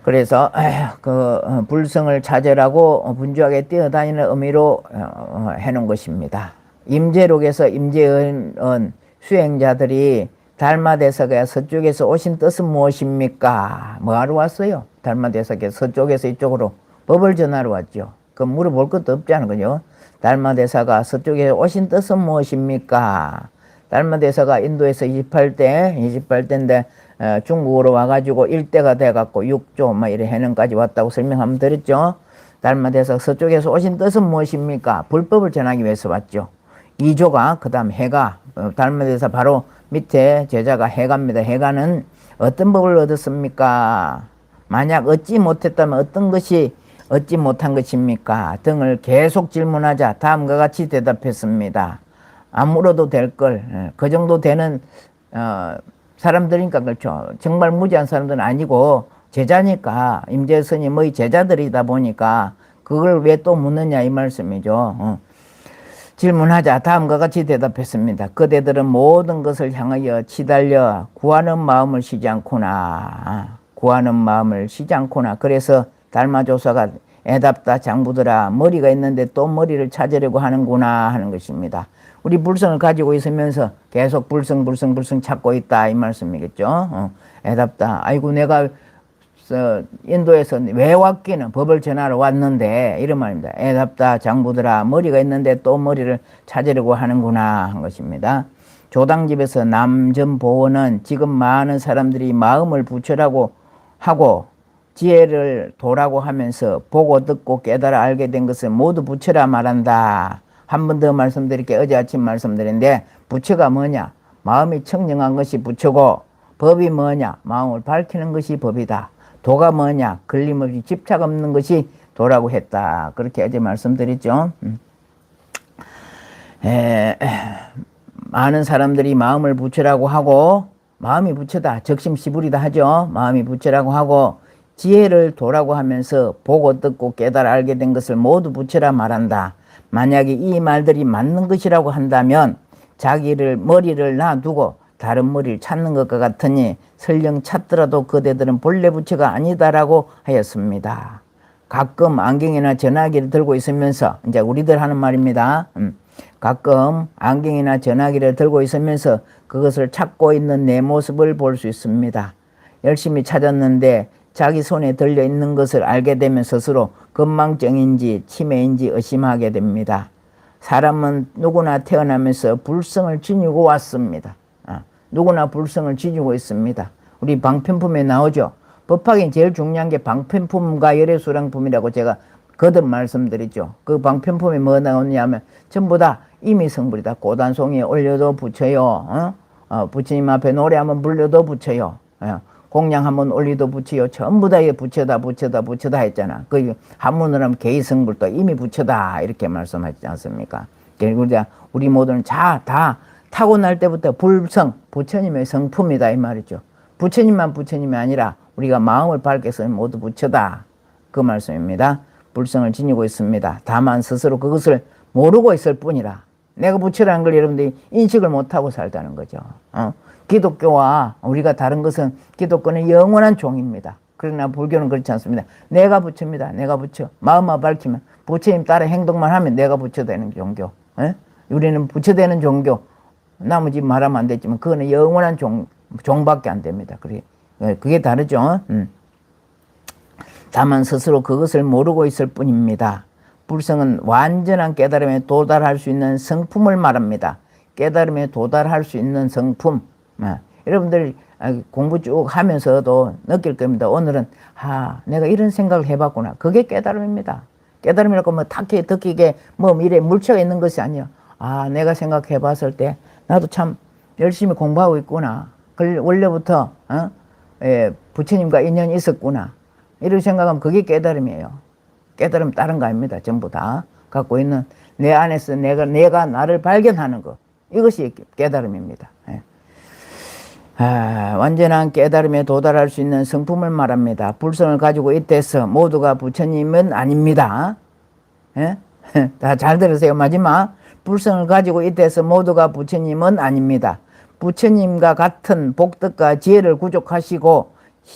그래서 불성을 찾으라고 분주하게 뛰어다니는 의미로 해놓은 것입니다. 임재록에서 임재은 수행자들이 달마대사가 서쪽에서 오신 뜻은 무엇입니까? 뭐하러 왔어요? 달마대사가 서쪽에서 이쪽으로 법을 전하러 왔죠. 그 물어볼 것도 없잖아요. 그죠? 달마대사가 서쪽에서 오신 뜻은 무엇입니까? 달마대사가 인도에서 28대인데 중국으로 와가지고 1대가 돼갖고 6조 막 이래 해능까지 왔다고 설명하면 드렸죠. 달마대사 서쪽에서 오신 뜻은 무엇입니까? 불법을 전하기 위해서 왔죠. 2조가 그 다음 해가 달마대사 바로 밑에 제자가 해가입니다. 해가는 어떤 법을 얻었습니까? 만약 얻지 못했다면 어떤 것이 얻지 못한 것입니까? 등을 계속 질문하자 다음과 같이 대답했습니다. 안 물어도 될 걸, 그 정도 되는 사람들이니까 그렇죠. 정말 무지한 사람들은 아니고 제자니까 임재 스님의 제자들이다 보니까 그걸 왜 또 묻느냐 이 말씀이죠. 질문하자 다음과 같이 대답했습니다. 그대들은 모든 것을 향하여 치달려 구하는 마음을 쉬지 않구나. 구하는 마음을 쉬지 않구나. 그래서 달마조사가 애답다 장부들아 머리가 있는데 또 머리를 찾으려고 하는구나 하는 것입니다. 우리 불성을 가지고 있으면서 계속 불성 찾고 있다 이 말씀이겠죠. 애답다. 아이고 내가 인도에서 왜 왔기는 법을 전하러 왔는데 이런 말입니다. 애답다 장부들아 머리가 있는데 또 머리를 찾으려고 하는구나 한 것입니다. 조당집에서 남전보원은 지금 많은 사람들이 마음을 부처라고 하고 지혜를 도라고 하면서 보고 듣고 깨달아 알게 된 것을 모두 부처라 말한다. 한 번 더 말씀드릴게. 어제 아침 말씀드렸는데 부처가 뭐냐? 마음이 청정한 것이 부처고 법이 뭐냐? 마음을 밝히는 것이 법이다. 도가 뭐냐? 걸림없이 집착 없는 것이 도라고 했다. 그렇게 어제 말씀드렸죠. 많은 사람들이 마음을 부처라고 하고 마음이 부처다. 적심시불이다 하죠. 마음이 부처라고 하고 지혜를 도라고 하면서 보고 듣고 깨달아 알게 된 것을 모두 부처라 말한다. 만약에 이 말들이 맞는 것이라고 한다면 자기를 머리를 놔두고 다른 머리를 찾는 것과 같으니 설령 찾더라도 그대들은 본래 부처가 아니다라고 하였습니다. 가끔 안경이나 전화기를 들고 있으면서 이제 우리들 하는 말입니다. 가끔 안경이나 전화기를 들고 있으면서 그것을 찾고 있는 내 모습을 볼 수 있습니다. 열심히 찾았는데 자기 손에 들려 있는 것을 알게 되면 스스로 건망증인지 치매인지 의심하게 됩니다. 사람은 누구나 태어나면서 불성을 지니고 왔습니다. 누구나 불성을 지니고 있습니다. 우리 방편품에 나오죠. 법학에 제일 중요한 게 방편품과 열애수량품이라고 제가 거듭 말씀드리죠. 그 방편품에 뭐 나오냐면 전부 다 임의성불이다. 고단송이에 올려도 부처요. 부처님 앞에 노래 한번 불려도 부처요. 공양 한번 올리도 부처요. 전부 다 부처다 했잖아. 그 한문으로 하면 개의성불도 이미 부처다 이렇게 말씀하지 않습니까? 결국 우리 모두는 다 타고날 때부터 불성, 부처님의 성품이다 이 말이죠. 부처님만 부처님이 아니라 우리가 마음을 밝게 쓰면 모두 부처다 그 말씀입니다. 불성을 지니고 있습니다. 다만 스스로 그것을 모르고 있을 뿐이라 내가 부처라는 걸 여러분들이 인식을 못하고 살다는 거죠. 기독교와 우리가 다른 것은 기독교는 영원한 종입니다. 그러나 불교는 그렇지 않습니다. 내가 부처입니다. 내가 부처. 마음만 밝히면 부처님 따라 행동만 하면 내가 부처 되는 종교. 우리는 부처 되는 종교. 나머지 말하면 안 되지만 그거는 영원한 종밖에 안 됩니다. 그게 다르죠. 다만 스스로 그것을 모르고 있을 뿐입니다. 불성은 완전한 깨달음에 도달할 수 있는 성품을 말합니다. 깨달음에 도달할 수 있는 성품. 여러분들 공부 쭉 하면서도 느낄 겁니다. 오늘은 내가 이런 생각을 해봤구나. 그게 깨달음입니다. 깨달음이라고 뭐 탁히 듣기게 뭐 미래 물체가 있는 것이 아니야. 내가 생각해봤을 때 나도 참 열심히 공부하고 있구나. 원래부터 부처님과 인연이 있었구나. 이런 생각하면 그게 깨달음이에요. 깨달음 다른 거 아닙니다. 전부 다 갖고 있는 내 안에서 내가 나를 발견하는 것. 이것이 깨달음입니다. 완전한 깨달음에 도달할 수 있는 성품을 말합니다. 불성을 가지고 있대서 모두가 부처님은 아닙니다. 다 잘 들으세요. 마지막 불성을 가지고 있대서 모두가 부처님은 아닙니다. 부처님과 같은 복덕과 지혜를 구족하시고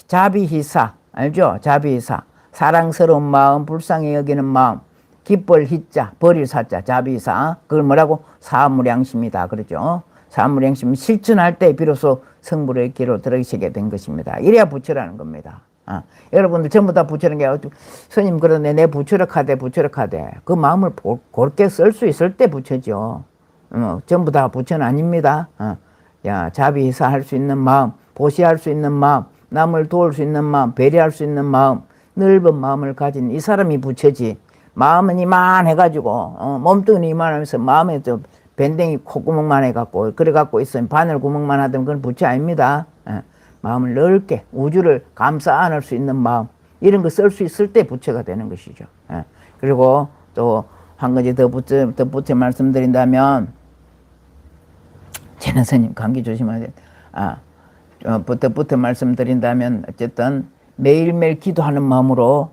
자비희사 알죠? 자비희사 사랑스러운 마음, 불쌍히 여기는 마음, 기쁠 희자, 버릴 사자, 자비희사 그걸 뭐라고? 사무량심이다 그러죠. 사물행심 실천할 때 비로소 성불의 길로 들어가시게 된 것입니다. 이래야 부처라는 겁니다. 여러분들 전부 다 부처는 게 스님 그러네 내 부처력 하되 그 마음을 골게 쓸 수 있을 때 부처죠. 전부 다 부처는 아닙니다. 자비해서 할 수 있는 마음, 보시할 수 있는 마음, 남을 도울 수 있는 마음, 배려할 수 있는 마음, 넓은 마음을 가진 이 사람이 부처지. 마음은 이만해가지고 몸뚱이 이만하면서 마음에 좀 밴댕이 콧구멍만 해갖고 그래갖고 있으면 바늘 구멍만 하던 그건 부처 아닙니다. 마음을 넓게 우주를 감싸 안을 수 있는 마음 이런 거 쓸 수 있을 때 부처가 되는 것이죠. 그리고 또 한 가지 더 부처 말씀드린다면 제는 스님 감기 조심해야 돼. 부터 말씀드린다면 어쨌든 매일매일 기도하는 마음으로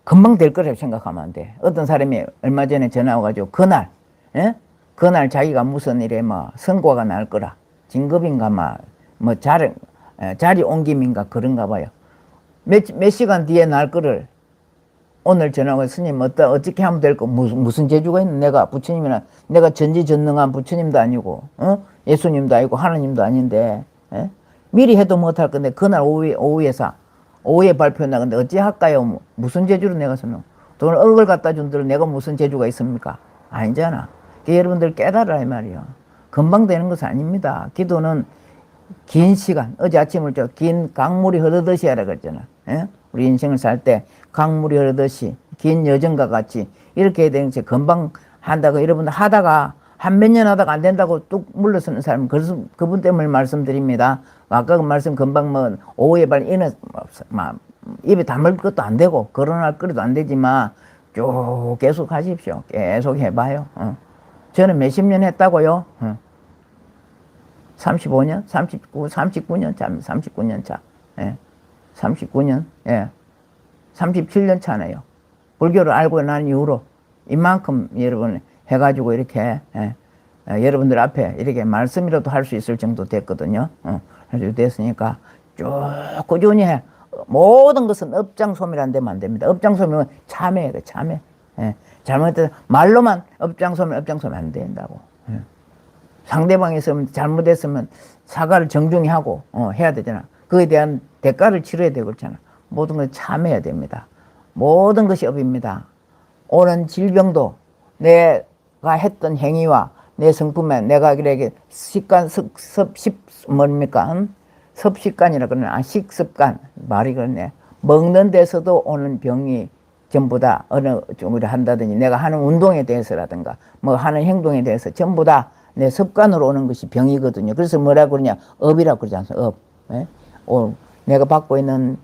금방 될 거라고 생각하면 안 돼. 어떤 사람이 얼마 전에 전화 와가지고 그날 자기가 무슨 일에 선고가 날 거라. 진급인가 자리 옮김인가 그런가 봐요. 몇 시간 뒤에 날 거를 오늘 전화 와 스님 어떻게 하면 될까? 무슨 재주가 있는 내가 부처님이나 내가 전지전능한 부처님도 아니고 예수님도 아니고 하나님도 아닌데 미리 해도 못할 건데 그날 오후에 발표 나건데 어찌 할까요? 무슨 재주로 내가 쓰노? 돈을 억을 갖다 준들 내가 무슨 재주가 있습니까? 아니잖아. 여러분들 깨달으라 이 말이요. 금방 되는 것은 아닙니다. 기도는 긴 시간, 어제 아침을 긴 강물이 흐르듯이 하라 그랬잖아. 우리 인생을 살 때 강물이 흐르듯이 긴 여정과 같이 이렇게 해야 되는 게 금방 한다고 여러분들 하다가 한 몇 년 하다가 안 된다고 뚝 물러서는 사람 그분 때문에 말씀드립니다. 아까 그 말씀 금방 오후에 입에 담을 것도 안 되고 거론할 거리도 안 되지만 쭉 계속 하십시오. 계속 해봐요. 저는 몇십 년 했다고요. 35년? 39년 차, 39년 차. 39년, 37년 차네요. 불교를 알고 난 이후로 이만큼 여러분 해가지고 이렇게, 여러분들 앞에 이렇게 말씀이라도 할 수 있을 정도 됐거든요. 그래서 됐으니까 쭉 꾸준히 해. 모든 것은 업장소멸 되면 안 됩니다. 업장소멸은 참회해야 돼, 참회. 잘못해서 말로만 업장소멸 안 된다고. 상대방이 잘못했으면 사과를 정중히 하고 해야 되잖아. 그에 대한 대가를 치러야 되고 그렇잖아. 모든 걸 참해야 됩니다. 모든 것이 업입니다. 오는 질병도 내가 했던 행위와 내 성품에 내가 이렇게 섭식관이라 그러나 식습관 말이 그러네. 먹는 데서도 오는 병이 전부 다 어느 쪽으로 한다든지 내가 하는 운동에 대해서라든가 하는 행동에 대해서 전부 다 내 습관으로 오는 것이 병이거든요. 그래서 뭐라고 그러냐? 업이라고 그러지 않습니까? 업. 내가 받고 있는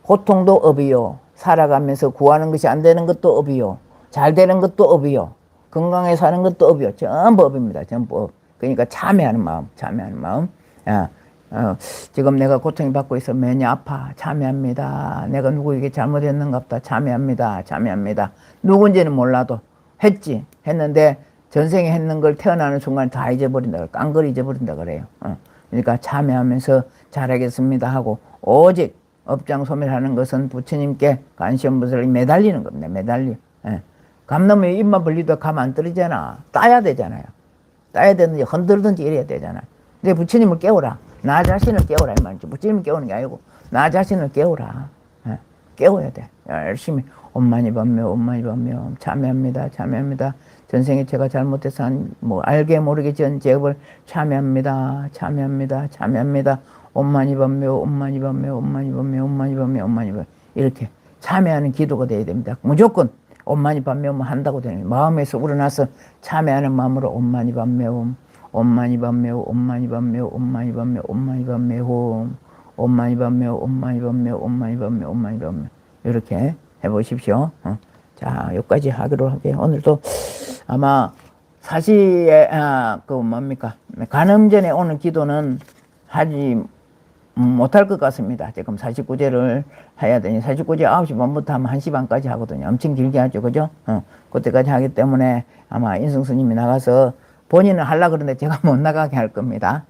고통도 업이요. 살아가면서 구하는 것이 안 되는 것도 업이요. 잘 되는 것도 업이요. 건강하게 사는 것도 업이요. 전부 업입니다. 전부 업. 그러니까 참여하는 마음. 지금 내가 고통을 받고 있어. 매니 아파. 참여합니다. 내가 누구에게 잘못했는가 보다. 참여합니다. 누군지는 몰라도 했는데 전생에 했는 걸 태어나는 순간 다 잊어버린다. 깡그리 잊어버린다 그래요. 그러니까 참여하면서 잘하겠습니다 하고 오직 업장소멸하는 것은 부처님께 관시음보살이 매달리는 겁니다. 감나무에 입만 벌리도 감 안 떨어지잖아. 따야 되잖아요. 따야 되는지 흔들든지 이래야 되잖아. 근데 부처님을 깨우라. 나 자신을 깨우라 이 말이지. 부처님을 깨우는 게 아니고 나 자신을 깨우라. 깨워야 돼. 열심히 엄마니밤며 참여합니다. 전생에 제가 잘못해서 알게 모르게 지은 죄업을 참여합니다. 엄마니밤며 이렇게 참여하는 기도가 돼야 됩니다. 무조건 엄마니밤며 한다고 되는 거예요. 마음에서 우러나서 참여하는 마음으로 엄마니밤며 이렇게 해보십시오. 자, 여기까지 하기로 할게요. 오늘도 아마 사시에 간음 전에 오는 기도는 하지 못할 것 같습니다. 지금 49제를 해야 되니 49제 9시 반부터 하면 1시 반까지 하거든요. 엄청 길게 하죠. 그죠? 그때까지 하기 때문에 아마 인승스님이 나가서 본인은 하려고 그러는데 제가 못 나가게 할 겁니다.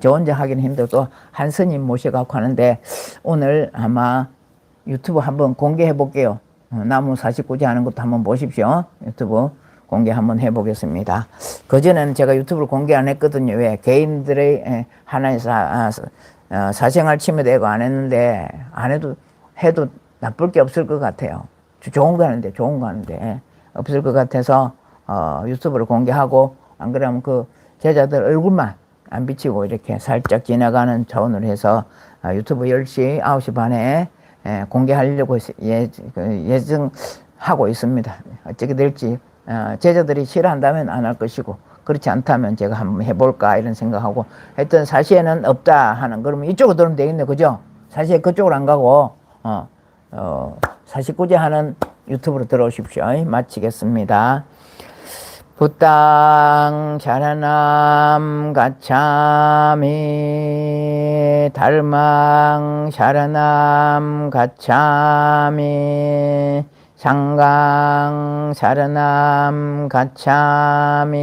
저 혼자 하기는 힘들고 한 스님 모셔갖고 하는데 오늘 아마 유튜브 한번 공개해 볼게요. 나무 49제 하는 것도 한번 보십시오. 유튜브 공개 한번 해보겠습니다. 그전에는 제가 유튜브를 공개 안 했거든요. 왜? 개인들의 하나의 사생활 침해되고 안 했는데, 안 해도 나쁠 게 없을 것 같아요. 좋은 거 하는데, 없을 것 같아서, 유튜브를 공개하고, 안 그러면 그 제자들 얼굴만 안 비치고 이렇게 살짝 지나가는 차원으로 해서, 유튜브 10시, 9시 반에 공개하려고 예정하고 있습니다. 어떻게 될지, 제자들이 싫어한다면 안 할 것이고, 그렇지 않다면 제가 한번 해볼까 이런 생각하고, 하여튼 사시에는 없다 하는, 그러면 이쪽으로 들으면 되겠네, 그죠? 사시에 그쪽으로 안 가고, 사시구제 하는 유튜브로 들어오십시오. 마치겠습니다. 부땅 샤라남 가차미 달망 샤라남 가차미 상강 샤라남 가차미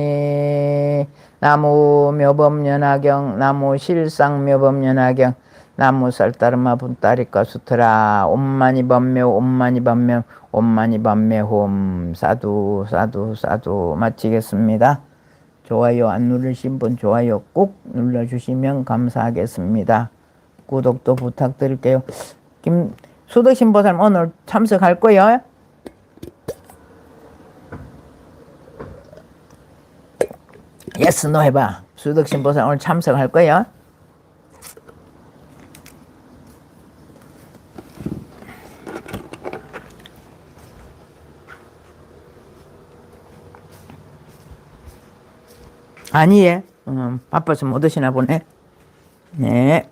나무 묘법연화경 나무 실상묘법연화경 나무 쌀따르마 분따리까 수트라 옴마니 반며 옴마니 반며 옴마니 반며 홈 사두 사두 사두 마치겠습니다. 좋아요 안 누르신 분 좋아요 꼭 눌러주시면 감사하겠습니다. 구독도 부탁드릴게요. 수덕신보살 오늘 참석할 거예요? 예스 노 해봐. 수덕신보살 오늘 참석할 거예요? 아니에. 바빠서 못 오시나 보네. 네.